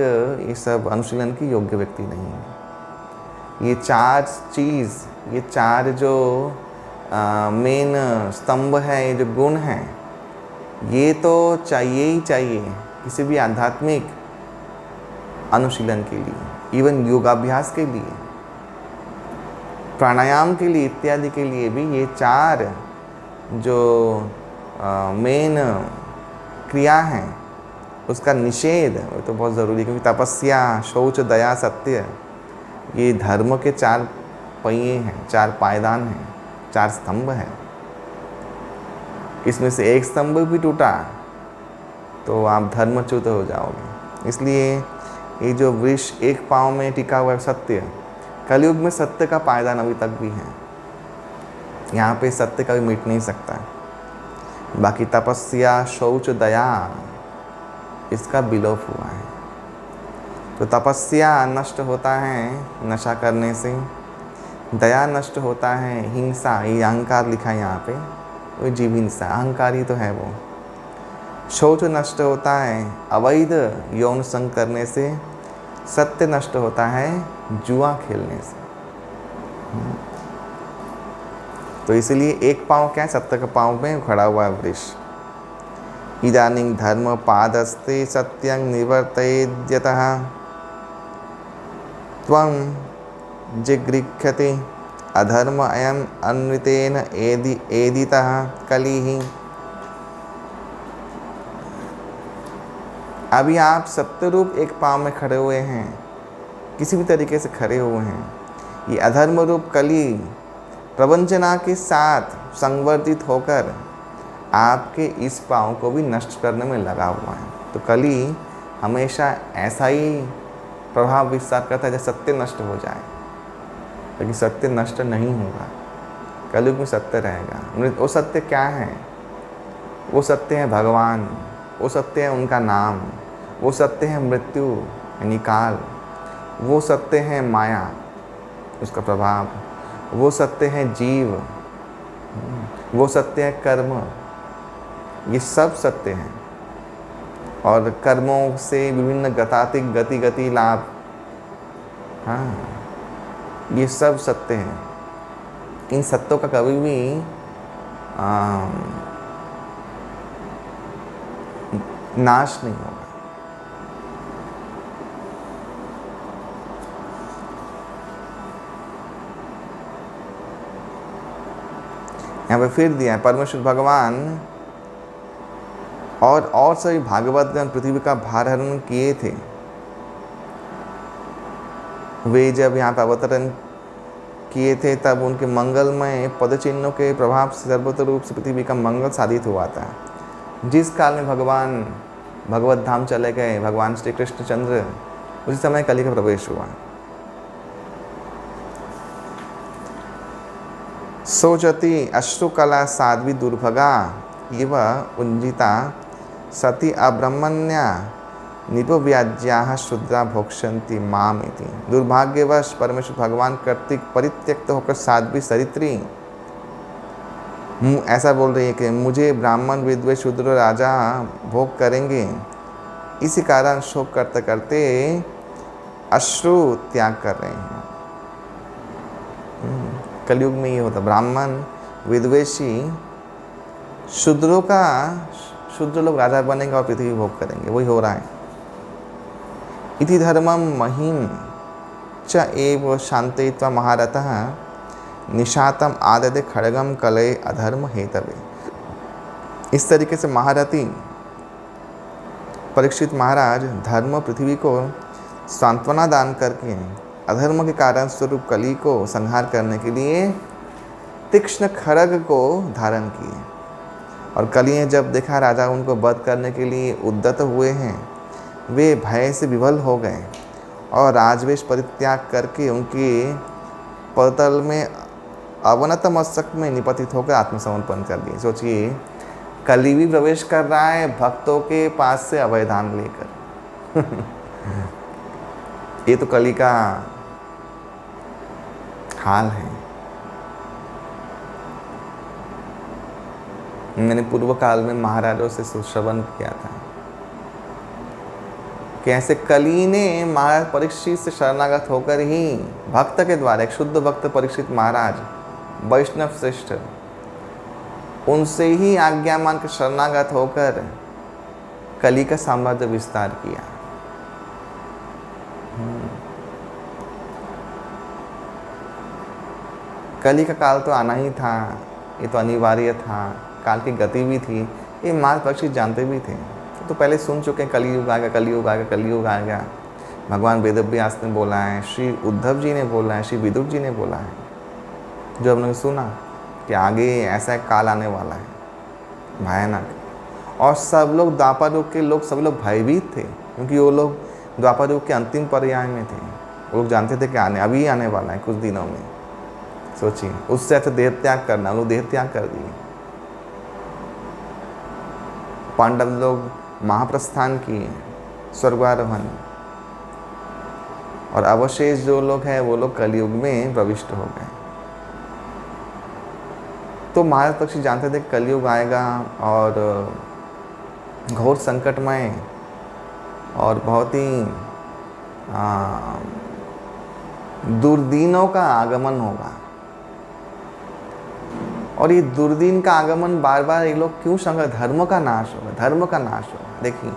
ये सब अनुशीलन की योग्य व्यक्ति नहीं है। ये चार चीज़, ये चार जो मेन स्तंभ है, ये जो गुण हैं, ये तो चाहिए ही चाहिए किसी भी आध्यात्मिक अनुशीलन के लिए, इवन योगाभ्यास के लिए, प्राणायाम के लिए इत्यादि के लिए भी ये चार जो मेन क्रिया हैं उसका निषेध वो तो बहुत ज़रूरी है। क्योंकि तपस्या, शौच, दया, सत्य, ये धर्म के चार पहिए हैं, चार पायदान हैं, चार स्तंभ हैं। इसमें से एक स्तंभ भी टूटा तो आप धर्मच्युत हो जाओगे। इसलिए ये जो वृक्ष एक पाँव में टिका हुआ है सत्य, कलयुग में सत्य का पायदान अभी तक भी है। यहाँ पे सत्य कभी मिट नहीं सकता। बाकी तपस्या, शौच, दया, इसका विलोप हुआ है। तो तपस्या नष्ट होता है नशा करने से, दया नष्ट होता है हिंसा, ये अहंकार लिखा है यहाँ पे, वो जीव हिंसा, अहंकार ही तो है वो। शौच नष्ट होता है अवैध यौन संग करने से, सत्य नष्ट होता है जुआ खेलने से। तो इसलिए एक पाँव क्या है? सत्य का पाँव में खड़ा हुआ है वृक्ष। इदानीं धर्म पादस्ते सत्यं निवर्तयेद्यतः त्वं जिगृह्यते अधर्म अयम् अन्वितेन एदितः कलिः। अभी आप सत्य रूप एक पाँव में खड़े हुए हैं, किसी भी तरीके से खड़े हुए हैं। ये अधर्म रूप कली प्रवंचना के साथ संवर्धित होकर आपके इस पाँव को भी नष्ट करने में लगा हुआ है। तो कली हमेशा ऐसा ही प्रभाव विस्तार करता है जैसे सत्य नष्ट हो जाए, लेकिन सत्य नष्ट नहीं होगा। कलयुग में सत्य रहेगा। वो सत्य क्या है? वो सत्य है भगवान, वो सत्य है उनका नाम, वो सत्य है मृत्यु यानी काल, वो सत्य है माया उसका प्रभाव, वो सत्य है जीव, वो सत्य है कर्म। ये सब सत्य हैं। और कर्मों से विभिन्न गतातिक गति लाभ, हाँ, ये सब सत्य हैं। इन सत्यों का कभी भी नाश नहीं होगा। यहाँ पे फिर दिया है परमेश्वर भगवान और सभी भागवतगण पृथ्वी का भार हरण किए थे। वे जब यहाँ पे अवतरण किए थे तब उनके मंगलमय पदचिन्हों के प्रभाव से सर्वत्र रूप से पृथ्वी का मंगल साधित हुआ था। जिस काल में भगवान भगवत धाम चले गए भगवान श्री कृष्ण चंद्र, उसी समय कली का प्रवेश हुआ। सोचती अश्रुकला साध्वी दुर्भगा इव उज्जिता सती अब्रह्मण्या निपव्याज्या शूद्रा भोक्षन्ति माम इति। दुर्भाग्यवश परमेश्वर भगवान कर्तिक परित्यक्त होकर साध्वी सरित्री ऐसा बोल रही है कि मुझे ब्राह्मण विद्वेष शूद्र राजा भोग करेंगे। इसी कारण शोक करते करते अश्रु त्याग कर रहे हैं। कलयुग में ये होता, ब्राह्मण विद्वेषी शूद्रों का, शूद्र लोग राजा बनेंगे और पृथ्वी भोग करेंगे, वही हो रहा है। इति धर्मं महिं च एव शान्तयित्वा महारथः निशातम आददे खड्गम कलये अधर्म हेतवे। इस तरीके से महारथी परीक्षित महाराज धर्म पृथ्वी को सांत्वना दान करके अधर्म के कारण स्वरूप कली को संहार करने के लिए तीक्ष्ण खड्ग को धारण किए। और कली ने जब देखा राजा उनको वध करने के लिए उद्यत हुए हैं, वे भय से विवल हो गए और राजवेश परित्याग करके उनके पदतल में अवनत मस्तक में निपतित होकर आत्मसमर्पण कर दिए। सोचिए, कली भी प्रवेश कर रहा है भक्तों के पास से अभयदान लेकर। ये तो कली का हाल है। मैंने पूर्व काल में महाराजों से श्रवण किया था कि ऐसे कली ने महाराज परीक्षित से शरणागत होकर ही भक्त के द्वारा, एक शुद्ध भक्त परीक्षित महाराज वैष्णव श्रेष्ठ, उनसे ही आज्ञा मान के शरणागत होकर कली का साम्राज्य विस्तार किया। कली का काल तो आना ही था, ये तो अनिवार्य था, काल की गति भी थी, ये महाराज परीक्षित जानते भी थे। तो पहले सुन चुके हैं कलियुग आएगा, कलियुग आएगा, कलियुग आएगा। भगवान वेदव्यास ने बोला है, श्री उद्धव जी ने बोला है, श्री विदुर जी ने बोला है, जो हमने सुना कि आगे ऐसा एक काल आने वाला है भयानक। और सब लोग द्वापर युग के लोग, सभी लोग भयभीत थे, क्योंकि वो लोग द्वापर युग के अंतिम पर्याय में थे। वो लोग जानते थे कि अभी आने वाला है कुछ दिनों में। सोचिए, उससे अच्छा देह त्याग करना, लोग देह त्याग कर दिए। पांडव लोग महाप्रस्थान किए, स्वर्गारोहण, और अवशेष जो लोग हैं वो लोग कलयुग में प्रविष्ट हो गए। तो महाराज परीक्षित जानते थे कलयुग आएगा और घोर संकटमय और बहुत ही दुर्दिनों का आगमन होगा। और ये दुर्दिन का आगमन बार बार ये लोग क्यों संग, धर्म का नाश होगा, धर्म का नाश होगा। देखिए,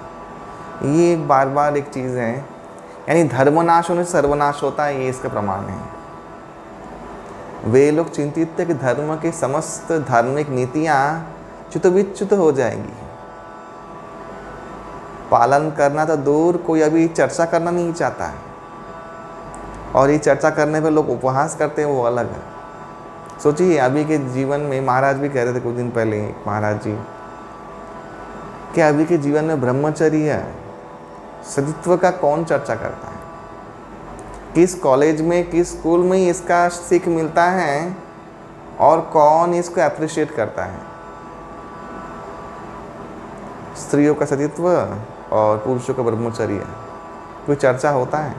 ये बार बार एक चीज़ है, यानी धर्म नाश होने से सर्वनाश होता है, ये इसका प्रमाण है। वे लोग चिंतित थे कि धर्म के समस्त धार्मिक नीतियाँ च्युत हो जाएंगी। पालन करना तो दूर, कोई अभी चर्चा करना नहीं चाहता है। और ये चर्चा करने पे लोग उपहास करते हैं, वो अलग है। सोचिए, अभी के जीवन में, महाराज भी कह रहे थे कुछ दिन पहले महाराज जी, कि अभी के जीवन में ब्रह्मचर्य सतीत्व का कौन चर्चा करता है? किस कॉलेज में, किस स्कूल में इसका सीख मिलता है और कौन इसको अप्रिशिएट करता है? स्त्रियों का सतीत्व और पुरुषों का ब्रह्मचर्य, कोई चर्चा होता है?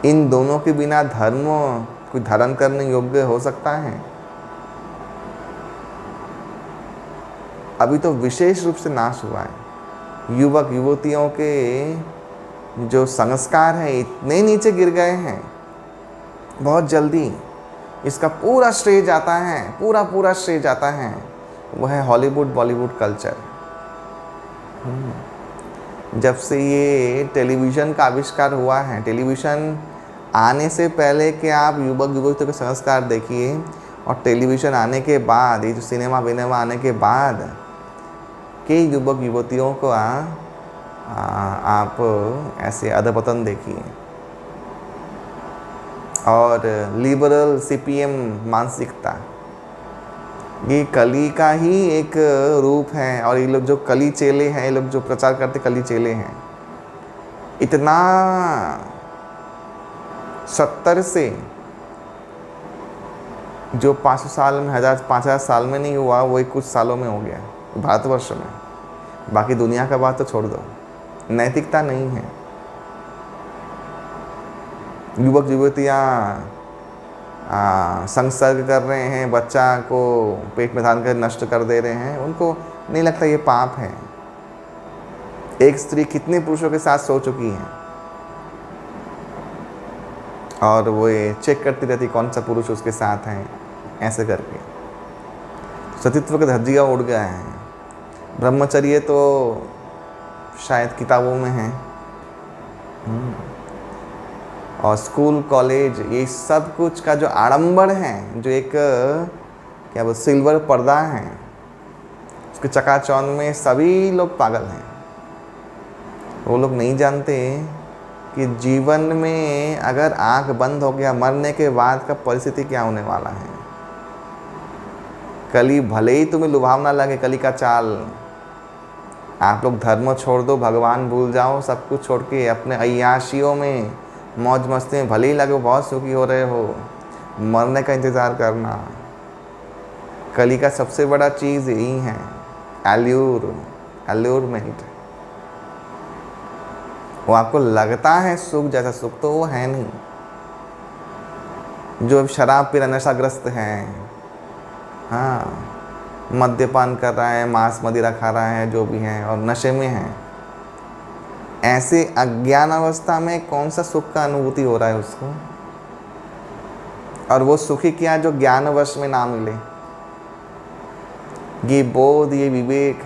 इन दोनों के बिना धर्म कोई धारण करने योग्य हो सकता है? अभी तो विशेष रूप से नाश हुआ है। युवक युवतियों के जो संस्कार हैं इतने नीचे गिर गए हैं, बहुत जल्दी इसका पूरा श्रेय जाता है, पूरा श्रेय जाता है, वह है हॉलीवुड बॉलीवुड कल्चर। जब से ये टेलीविज़न का आविष्कार हुआ है, टेलीविज़न आने से पहले के आप युवक युवतियों के संस्कार देखिए, और टेलीविज़न आने के बाद, ये जो सिनेमा विनेमा आने के बाद के युवक युवतियों को आप ऐसे अधपतन देखिए। और लिबरल सीपीएम मानसिकता, ये कली का ही एक रूप है। और ये लोग जो कली चेले हैं, ये लोग जो प्रचार करते कली चेले हैं, इतना 70 से जो 500 साल में, 5,000 साल में नहीं हुआ, वही कुछ सालों में हो गया भारतवर्ष में। बाकी दुनिया का बात तो छोड़ दो, नैतिकता नहीं है। युवक युवतियाँ संसर्ग कर रहे हैं, बच्चा को पेट में धारण कर नष्ट कर दे रहे हैं, उनको नहीं लगता ये पाप है। एक स्त्री कितने पुरुषों के साथ सो चुकी है और वो ये चेक करती रहती कौन सा पुरुष उसके साथ है, ऐसे करके सतीत्व का धज्जिया उड़ गया है। ब्रह्मचर्य तो शायद किताबों में है, और स्कूल कॉलेज ये सब कुछ का जो आडंबर है, जो एक क्या वो सिल्वर पर्दा है, उसके चकाचौंध में सभी लोग पागल हैं। वो लोग नहीं जानते कि जीवन में अगर आंख बंद हो गया, मरने के बाद का परिस्थिति क्या होने वाला है। कली भले ही तुम्हें लुभावना लगे, कली का चाल, आप लोग धर्म छोड़ दो, भगवान भूल जाओ, सब कुछ छोड़ के अपने अय्याशियों में, मौज मस्ती में भले ही लगे बहुत सुखी हो रहे हो, मरने का इंतज़ार करना। कली का सबसे बड़ा चीज़ यही है, एल्यूरमेंट। वो आपको लगता है सुख, जैसा सुख तो वो है नहीं। जो शराब पे नशाग्रस्त है, हाँ, मद्यपान कर रहा है, मांस मदिरा खा रहा है, जो भी है, और नशे में है, ऐसे अज्ञान अवस्था में कौन सा सुख का अनुभूति हो रहा है उसको। और वो सुखी क्या जो ज्ञानवश में ना मिले। ये बोध, ये विवेक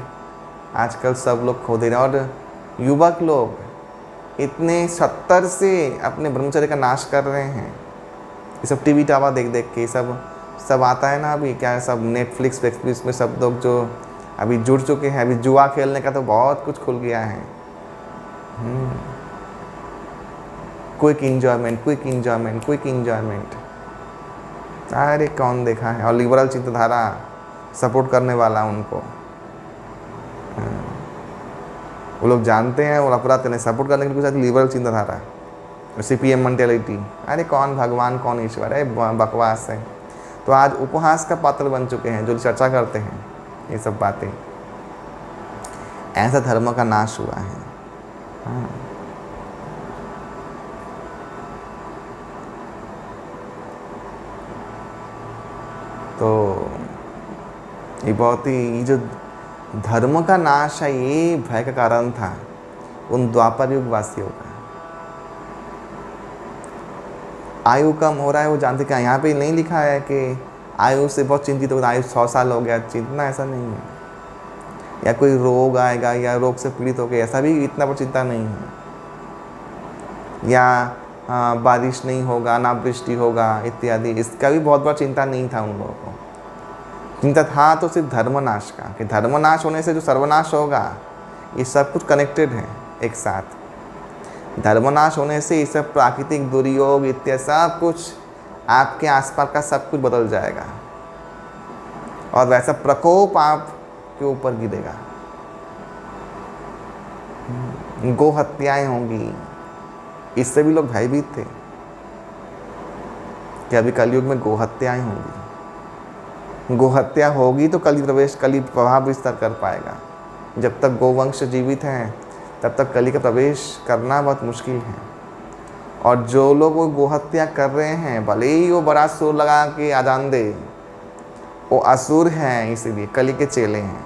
आजकल सब लोग खो दे रहे हैं। और युवक लोग इतने 70 से अपने ब्रह्मचर्य का नाश कर रहे हैं। ये सब टीवी टावा देख देख के सब आता है ना अभी, क्या सब नेटफ्लिक्स वेटफ्लिक्स में सब लोग जो अभी जुड़ चुके हैं। अभी जुआ खेलने का तो बहुत कुछ खुल गया है। Quick enjoyment. अरे कौन देखा है। और लिबरल चिंताधारा सपोर्ट करने वाला उनको, वो लोग जानते हैं और अपराध करने सपोर्ट करने के लिए लिबरल चिंताधारा, CPM मेंटेलिटी। अरे कौन भगवान कौन ईश्वर है, बकवास है। तो आज उपहास का पात्र बन चुके हैं जो चर्चा करते हैं ये सब बातें। ऐसा धर्म का नाश हुआ है। हाँ। तो ये बहुत ही, जो धर्म का नाश है ये भय का कारण था उन द्वापर युग वासियों का। आयु कम हो रहा है, वो जानते क्या, यहाँ पे नहीं लिखा है कि आयु से बहुत चिंतित हो, आयु 100 साल हो गया, चिंतना ऐसा नहीं है। या कोई रोग आएगा या रोग से पीड़ित हो गए, ऐसा भी इतना पर चिंता नहीं है। या बारिश नहीं होगा, अनावृष्टि होगा इत्यादि, इसका भी बहुत बड़ा चिंता नहीं था उन लोगों को। चिंता था तो सिर्फ धर्मनाश का, कि धर्मनाश होने से जो सर्वनाश होगा, ये सब कुछ कनेक्टेड है एक साथ। धर्मनाश होने से ये सब प्राकृतिक दुर्योग इत्यादि सब कुछ आपके आसपास का सब कुछ बदल जाएगा और वैसा प्रकोप आप के ऊपर गिरेगा। गो हत्याएं होंगी, इससे भी लोग भयभीत थे कि अभी कलयुग में गो हत्याएं होंगी। गो हत्या होगी तो कली प्रभाव विस्तार कर पाएगा। जब तक गोवंश जीवित हैं तब तक कली का प्रवेश करना बहुत मुश्किल है। और जो लोग वो गोहत्या कर रहे हैं, भले ही वो बड़ा सुर लगा के आजान दे, वो असुर हैं, इसीलिए कली के चेले हैं।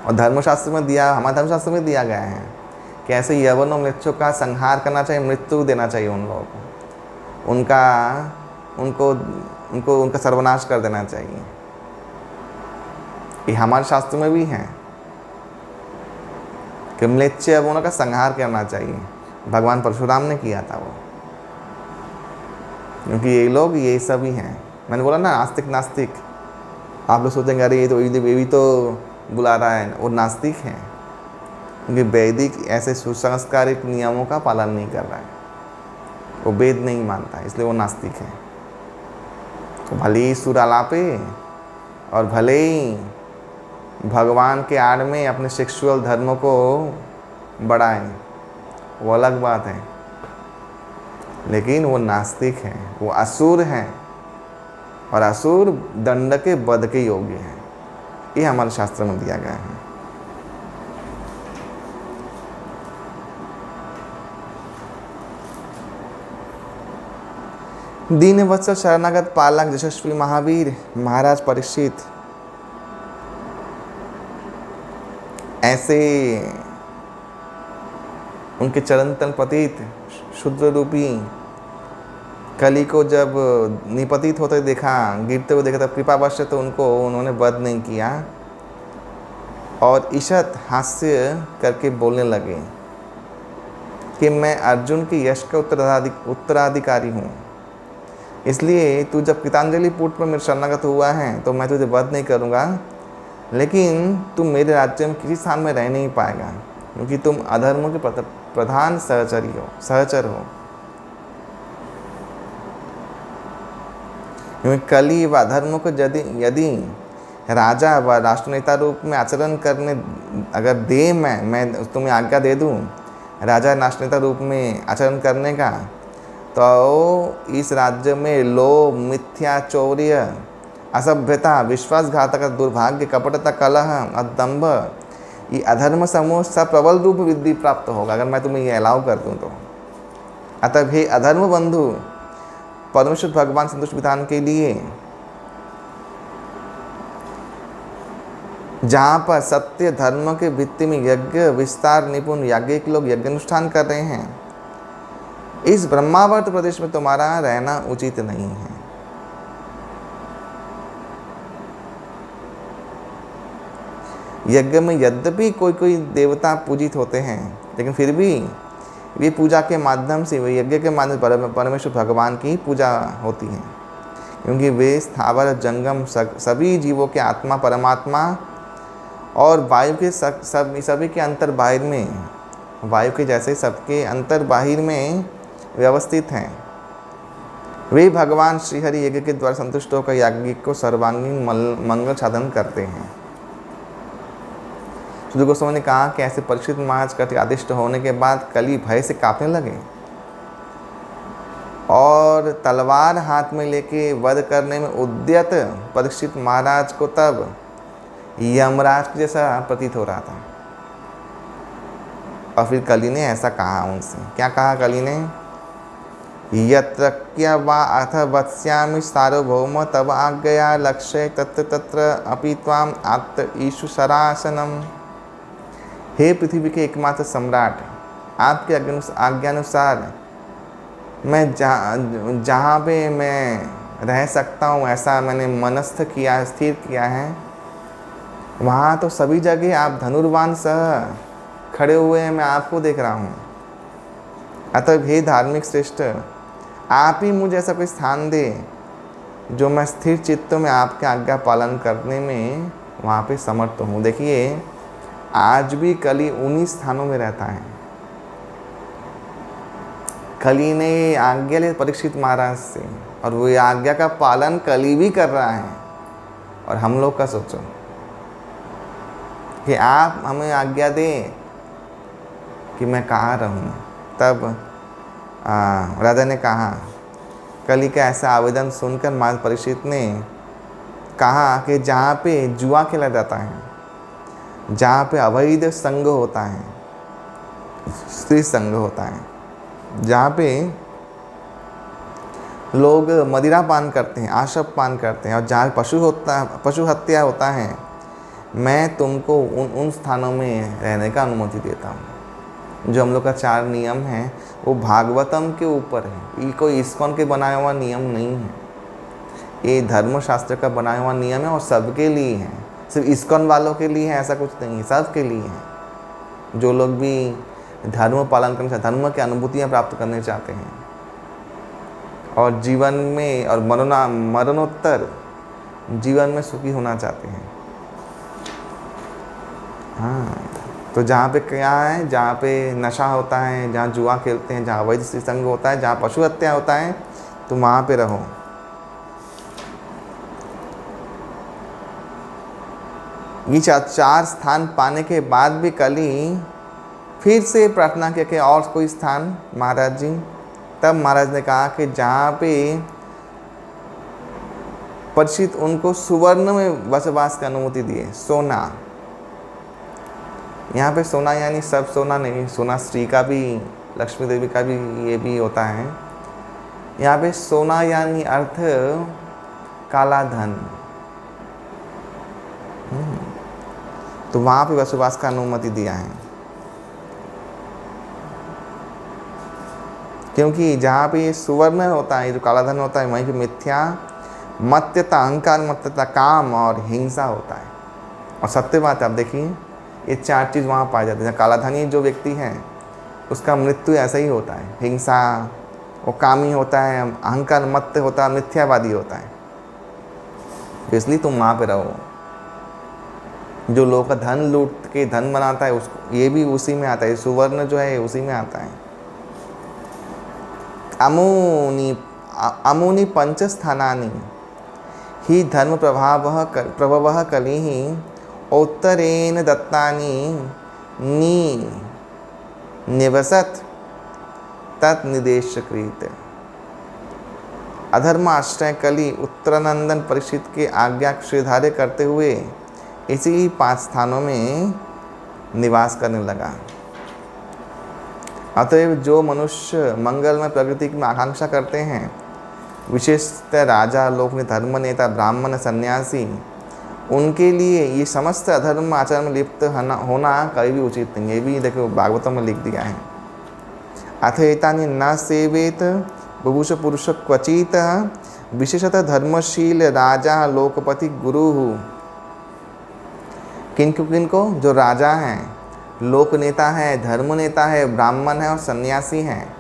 और धर्मशास्त्र में हमारे धर्मशास्त्र में दिया गया है कि ऐसे यवन और मृत्यों का संहार करना चाहिए, मृत्यु देना चाहिए उन लोगों को, उनका सर्वनाश कर देना चाहिए। ये हमारे शास्त्र में भी है कि म्लेच्छ अवों का संहार करना चाहिए। भगवान परशुराम ने किया था वो, क्योंकि ये लोग ये सभी हैं। मैंने बोला ना आस्तिक नास्तिक, आप लोग सोचेंगे अरे ये भी तो बुला रहा है, वो नास्तिक हैं, क्योंकि वैदिक ऐसे सुसंस्कारिक नियमों का पालन नहीं कर रहा है, वो वेद नहीं मानता, इसलिए वो नास्तिक है। तो भले ही सुर आलापे और भले ही भगवान के आड़ में अपने सेक्सुअल धर्म को बढ़ाएं, वो अलग बात है, लेकिन वो नास्तिक हैं, वो असुर हैं, और असुर दंड के वध के योग्य हैं। ये हमारे शास्त्र में दिया गया है। दीनवत्सल शरणागत पालक यशस्वी महावीर महाराज परीक्षित, ऐसे उनके चरण तल पतित शुद्र रूपी कली को जब निपतित होते देखा, गिरते हुए देखा, तब कृपावश तो उन्होंने वध नहीं किया और ईषत हास्य करके बोलने लगे कि मैं अर्जुन के यश का उत्तराधिकारी हूँ, इसलिए तू जब गीतांजलि पुट पर मेरे शरणागत हुआ है तो मैं तुझे वध नहीं करूँगा, लेकिन तुम मेरे राज्य में किसी स्थान में रह नहीं पाएगा, क्योंकि तुम अधर्मों के प्रधान सहचर हो। क्योंकि कली व अधर्मों को यदि राजा व राष्ट्रनेता रूप में आचरण करने अगर मैं तुम्हें आज्ञा दे दूँ राजा राष्ट्रनेता रूप में आचरण करने का, तो इस राज्य में लोभ, मिथ्या, चौर्य, असभ्यता, विश्वासघातक, दुर्भाग्य, कपटता, कलह और दंभ, ये अधर्म समूह सब प्रबल रूप वृद्धि प्राप्त होगा अगर मैं तुम्हें ये अलाउ कर दूँ तो। अतः हे अधर्म बंधु, परमेश्वर भगवान संतुष्ट विधान के लिए जहाँ पर सत्य धर्म के भित्ति में यज्ञ विस्तार निपुण याज्ञिक लोग यज्ञ अनुष्ठान कर रहे हैं, इस ब्रह्मावर्त प्रदेश में तुम्हारा रहना उचित नहीं है। यज्ञ में यद्यपि कोई देवता पूजित होते हैं, लेकिन फिर भी वे पूजा के माध्यम से, वे यज्ञ के माध्यम से परमेश्वर भगवान की पूजा होती है, क्योंकि वे स्थावर जंगम सभी जीवों के आत्मा परमात्मा और वायु के सभी के अंतर बाहिर में, वायु के जैसे सबके अंतर बाहिर में व्यवस्थित हैं। वे भगवान श्रीहरि यज्ञ के द्वारा संतुष्ट होकर याज्ञिक को सर्वांगीण मंगल साधन करते हैं। सुखदेव गोस्वामी ने कहा कि ऐसे परीक्षित महाराज का आदिष्ट होने के बाद कली भय से कांपने लगे और तलवार हाथ में लेके वध करने में उद्यत परीक्षित महाराज को तब यमराज के जैसा प्रतीत हो रहा था। और फिर कली ने ऐसा कहा उनसे, क्या कहा कली ने? यत्र क्या वा अथ वत्स्यामि सार्वभौम तब आज्ञया लक्ष्य तत्र तत्र अपि त्वाम आत्त ईशु सरासनम। हे पृथ्वी के एकमात्र सम्राट, आपके आज्ञानुसार मैं जहाँ पे मैं रह सकता हूँ ऐसा मैंने मनस्थ किया, स्थिर किया है, वहाँ तो सभी जगह आप धनुर्वान सह खड़े हुए हैं, मैं आपको देख रहा हूँ। अतः हे धार्मिक श्रेष्ठ, आप ही मुझे ऐसा कोई स्थान दे जो मैं स्थिर चित्त में आपके आज्ञा पालन करने में वहाँ पे समर्थ हूँ। देखिए, आज भी कली उन्हीं स्थानों में रहता है। कली ने आज्ञा ली परीक्षित महाराज से, और वो आज्ञा का पालन कली भी कर रहा है। और हम लोग का सोचो कि आप हमें आज्ञा दें कि मैं कहाँ रहूँ। तब राजा ने कहा, कली का ऐसा आवेदन सुनकर महाराज परीक्षित ने कहा कि जहाँ पे जुआ खेला जाता है, जहाँ पे अवैध संग होता है, स्त्री संग होता है, जहाँ पे लोग मदिरा पान करते हैं, आशप पान करते हैं, और जहाँ पशु हत्या होता है, मैं तुमको उन स्थानों में रहने का अनुमति देता हूँ। जो हम लोग का 4 नियम है वो भागवतम के ऊपर है, ये कोई इस्कॉन के बनाया हुआ नियम नहीं है। ये धर्मशास्त्र का बनाया हुआ नियम है और सबके लिए है, सिर्फ इस्कॉन वालों के लिए है ऐसा कुछ नहीं है, सबके लिए है। जो लोग भी धर्म पालन करना चाहते, धर्म की अनुभूतियाँ प्राप्त करने चाहते हैं और जीवन में और मरणोत्तर जीवन में सुखी होना चाहते हैं। हाँ, तो जहाँ पे क्या है, जहाँ पे नशा होता है, जहाँ जुआ खेलते हैं, जहाँ अवैध स्त्री संग होता है, जहाँ पशु हत्या होता है, तो वहाँ पे रहो। ये 4 स्थान पाने के बाद भी कली फिर से प्रार्थना किया कि और कोई स्थान महाराज जी। तब महाराज ने कहा कि जहाँ पे परीक्षित उनको सुवर्ण में बसवास की अनुमति दिए, सोना। यहाँ पे सोना यानी सब सोना नहीं, सोना स्त्री का भी, लक्ष्मी देवी का भी ये भी होता है। यहाँ पे सोना यानी अर्थ काला धन। तो वहाँ पे बसवास का अनुमति दिया है, क्योंकि जहाँ पे सुवर्ण होता है, जो काला धन होता है, वहीं पे मिथ्या, मत्यता, अहंकार, मत्यता, काम और हिंसा होता है। और सत्य बात आप देखिए, ये 4 चीज़ वहाँ पाए जाते हैं। कालाधनी जो व्यक्ति है उसका मृत्यु ऐसा ही होता है, हिंसा, वो कामी होता है, अहंकार मत्त होता है, मिथ्यावादी होता है। तो इसलिए तुम वहाँ पे रहो। जो लोग का धन लूट के धन बनाता है उसको, ये भी उसी में आता है, सुवर्ण जो है उसी में आता है। अमुनि पंचस्थानानि ही धर्म प्रभवः कलिः औत्तरेण दत्तानि निवसत तत्निदेशकृत। अधर्माश्रय कली उत्तरानंदन परीक्षित के आज्ञा श्रीधार्य करते हुए इसी 5 स्थानों में निवास करने लगा। अतएव जो मनुष्य मंगलमय प्रगति की आकांक्षा करते हैं, विशेषतः राजा, लोक में धर्म नेता, ब्राह्मण, सन्यासी, उनके लिए ये समस्त अधर्म आचरण में लिप्त होना कभी भी उचित नहीं। ये भी देखो भागवतम में लिख दिया है। अथ एतानि न सेवेत बुभुष पुरुष क्वचित विशेषतः धर्मशील राजा, लोकपति, गुरु। किनको? जो राजा हैं, लोक नेता है, धर्म नेता है, ब्राह्मण है और सन्यासी हैं,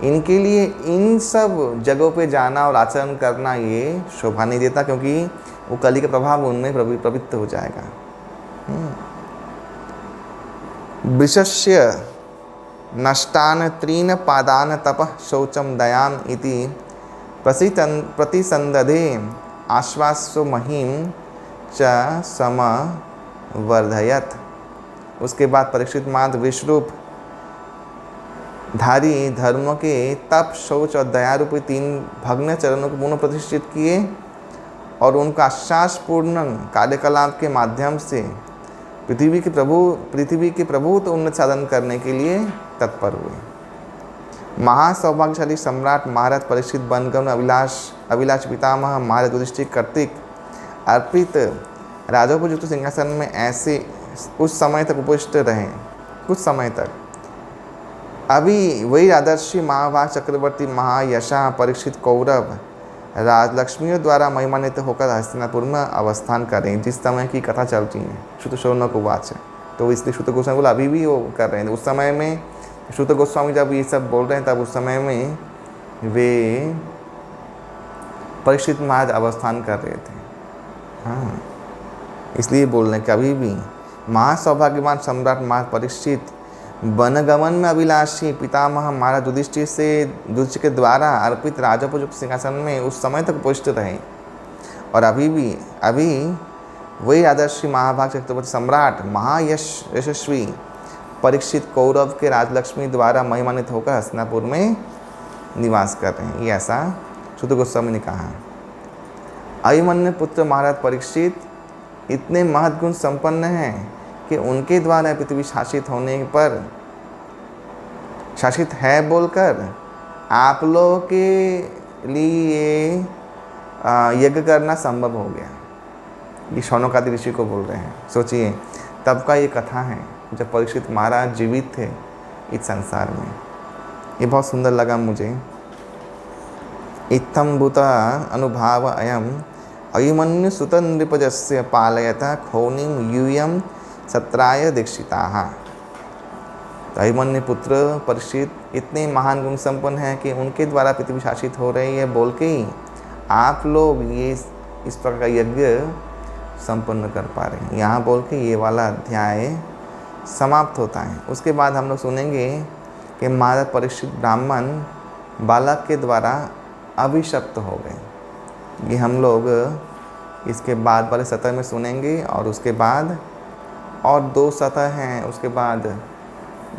इनके लिए इन सब जगहों पे जाना और आचरण करना ये शोभा नहीं देता, क्योंकि वो कली का प्रभाव उनमें प्रवृत्त हो जाएगा। वृषस्य नष्टान त्रीन पादान तपः शौचम दयाम इति प्रतिसंदधे आश्वासो महिम च समवर्धयत। उसके बाद परीक्षित महाराज विश्वरूप धारी धर्म के तप, शौच और दया रूपी 3 भग्न चरणों को पुनः प्रतिष्ठित किए और उनका आश्वासपूर्ण कार्यकलाप के माध्यम से पृथ्वी के प्रभु तो उन्नत साधन करने के लिए तत्पर हुए। महासौभाग्यशाली सम्राट महाराज परीक्षित बनकर अभिलाष पितामह महाराज युधिष्ठिर कर्तिक अर्पित राजोपयुक्त सिंहासन में ऐसे उस समय तक उपविष्ट रहे। कुछ समय तक अभी वही आदर्शी महाभाग चक्रवर्ती महायशा परीक्षित कौरव राजलक्ष्मियों द्वारा महिमान्वित होकर हस्तिनापुर में अवस्थान करें, जिस समय की कथा चलती है। श्रुत शौनक उवाच, तो इसलिए श्रुत गोस्वामी बोला अभी भी वो कर रहे हैं। उस समय में श्रुत गोस्वामी जब ये सब बोल रहे हैं, तब उस समय में वे परीक्षित महाराज अवस्थान कर रहे थे। हाँ, इसलिए बोल रहे हैं कि अभी भी महासौभाग्यवान सम्राट महाराज परीक्षित वनगमन में अभिलाषी पितामह महाराज युधिष्ठिर के द्वारा अर्पित राजोपयुक्त सिंहासन में उस समय तक उपस्थित रहे। और अभी वही आदर्शी महाभाग चक्रवर्ती सम्राट यशस्वी परीक्षित कौरव के राजलक्ष्मी द्वारा महिमान्वित होकर हस्तिनापुर में निवास कर रहे हैं। ये ऐसा श्रुत गोस्वामी ने कहा। अभिमन्यु पुत्र महाराज परीक्षित इतने महत्गुण संपन्न हैं कि उनके द्वारा पृथ्वी शासित होने पर शासित है बोलकर आप लोगों के लिए यज्ञ करना संभव हो गया। ये शौनकादि ऋषि को बोल रहे हैं। सोचिए, तब का ये कथा है जब परीक्षित महाराज जीवित थे इस संसार में। ये बहुत सुंदर लगा मुझे। इत्थं भूत अनुभाव अयम अभिमन्यु सुत नृपजस्य पालयता खौनिम यूयम सत्राय दीक्षिताः। तो अभिमन्यु पुत्र परीक्षित इतने महान गुण संपन्न हैं कि उनके द्वारा पृथ्वी शासित हो रही है बोल के ही आप लोग ये इस प्रकार का यज्ञ संपन्न कर पा रहे हैं। यहाँ बोल के ये वाला अध्याय समाप्त होता है। उसके बाद हम लोग सुनेंगे कि महाराज परीक्षित ब्राह्मण बालक के द्वारा अभिशप्त हो गए। ये हम लोग इसके बाद वाले सत्र में सुनेंगे। और उसके बाद और 2 सत्र हैं। उसके बाद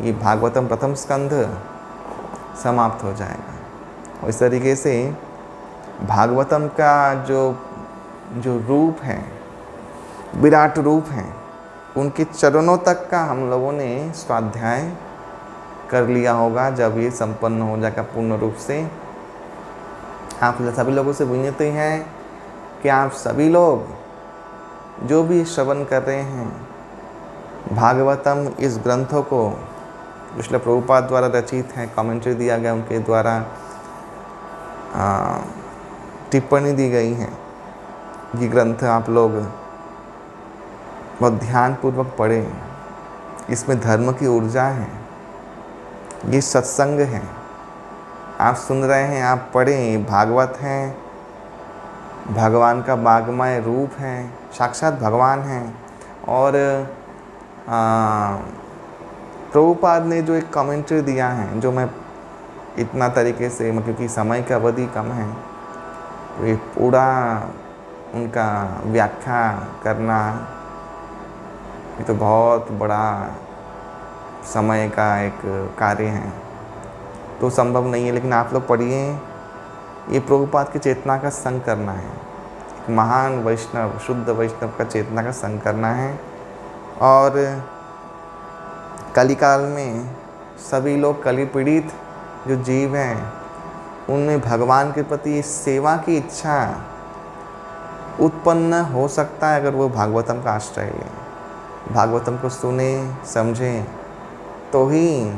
ये भागवतम प्रथम स्कंध समाप्त हो जाएगा। और इस तरीके से भागवतम का जो रूप है, विराट रूप है, उनके चरणों तक का हम लोगों ने स्वाध्याय कर लिया होगा जब ये संपन्न हो जाएगा पूर्ण रूप से। आप सभी लोगों से विनती है कि आप सभी लोग जो भी श्रवण कर रहे हैं भागवतम इस ग्रंथों को, जो श्रील प्रभुपाद द्वारा रचित है, कमेंट्री दिया गया उनके द्वारा, टिप्पणी दी गई है, ये ग्रंथ आप लोग बहुत ध्यानपूर्वक पढ़ें इसमें धर्म की ऊर्जा है, ये सत्संग है। आप सुन रहे हैं, आप पढ़ें, भागवत हैं, भगवान का बागमय रूप है, साक्षात भगवान हैं। और प्रभुपाद ने जो एक कमेंट्री दिया है, जो मैं इतना तरीके से, क्योंकि समय की अवधि कम है, तो ये पूरा उनका व्याख्या करना ये तो बहुत बड़ा समय का एक कार्य है, तो संभव नहीं है। लेकिन आप लोग पढ़िए, ये प्रभुपाद की चेतना का संग करना है, एक महान वैष्णव, शुद्ध वैष्णव का चेतना का संग करना है। और कलिकाल में सभी लोग, कलि पीड़ित जो जीव हैं, उनमें भगवान के प्रति सेवा की इच्छा उत्पन्न हो सकता है अगर वो भागवतम का आश्रय लें, भागवतम को सुने समझें, तो ही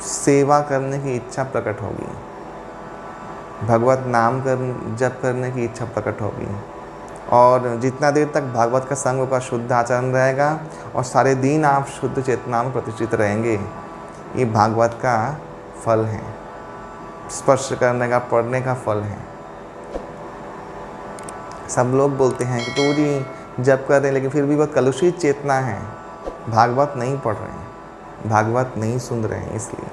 सेवा करने की इच्छा प्रकट होगी, भगवत नाम जप करने की इच्छा प्रकट होगी। और जितना देर तक भागवत का संग का शुद्ध आचरण रहेगा और सारे दिन आप शुद्ध चेतना में प्रतिष्ठित रहेंगे, ये भागवत का फल है, स्पर्श करने का, पढ़ने का फल है। सब लोग बोलते हैं कि तो जी जप कर रहे हैं, लेकिन फिर भी बहुत कलुषित चेतना है, भागवत नहीं पढ़ रहे हैं, भागवत नहीं सुन रहे हैं। इसलिए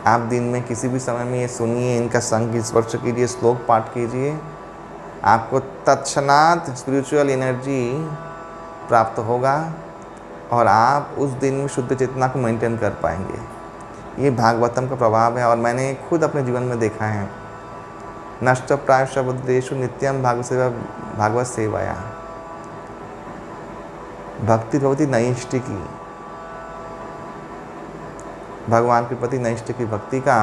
आप दिन में किसी भी समय में ये सुनिए, इनका संग स्पर्श कीजिए, श्लोक पाठ कीजिए, आपको तत्क्षणात स्पिरिचुअल एनर्जी प्राप्त होगा और आप उस दिन में शुद्ध चेतना को मेंटेन कर पाएंगे। ये भागवतम का प्रभाव है और मैंने खुद अपने जीवन में देखा है। नष्ट प्राय शब्देषु नित्यम भागवत सेवाया, भक्ति भवती नैष्ठिकी, भगवान के प्रति नैष्ठिकी भक्ति का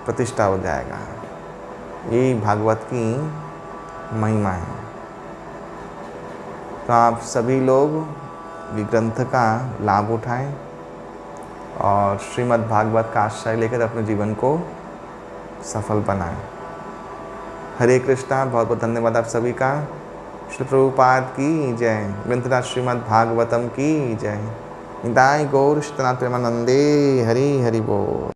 प्रतिष्ठा हो जाएगा। यही भागवत की महिमा है। तो आप सभी लोग ये ग्रंथ का लाभ उठाएं और श्रीमद् भागवत का आश्रय लेकर अपने जीवन को सफल बनाएं। हरे कृष्णा। बहुत बहुत धन्यवाद आप सभी का। श्री प्रभुपाद की जय। ग्रंथराज श्रीमद् भागवतम की जय। निताय गौर श्रीनाथ प्रेमानंदे। हरि हरि बोल।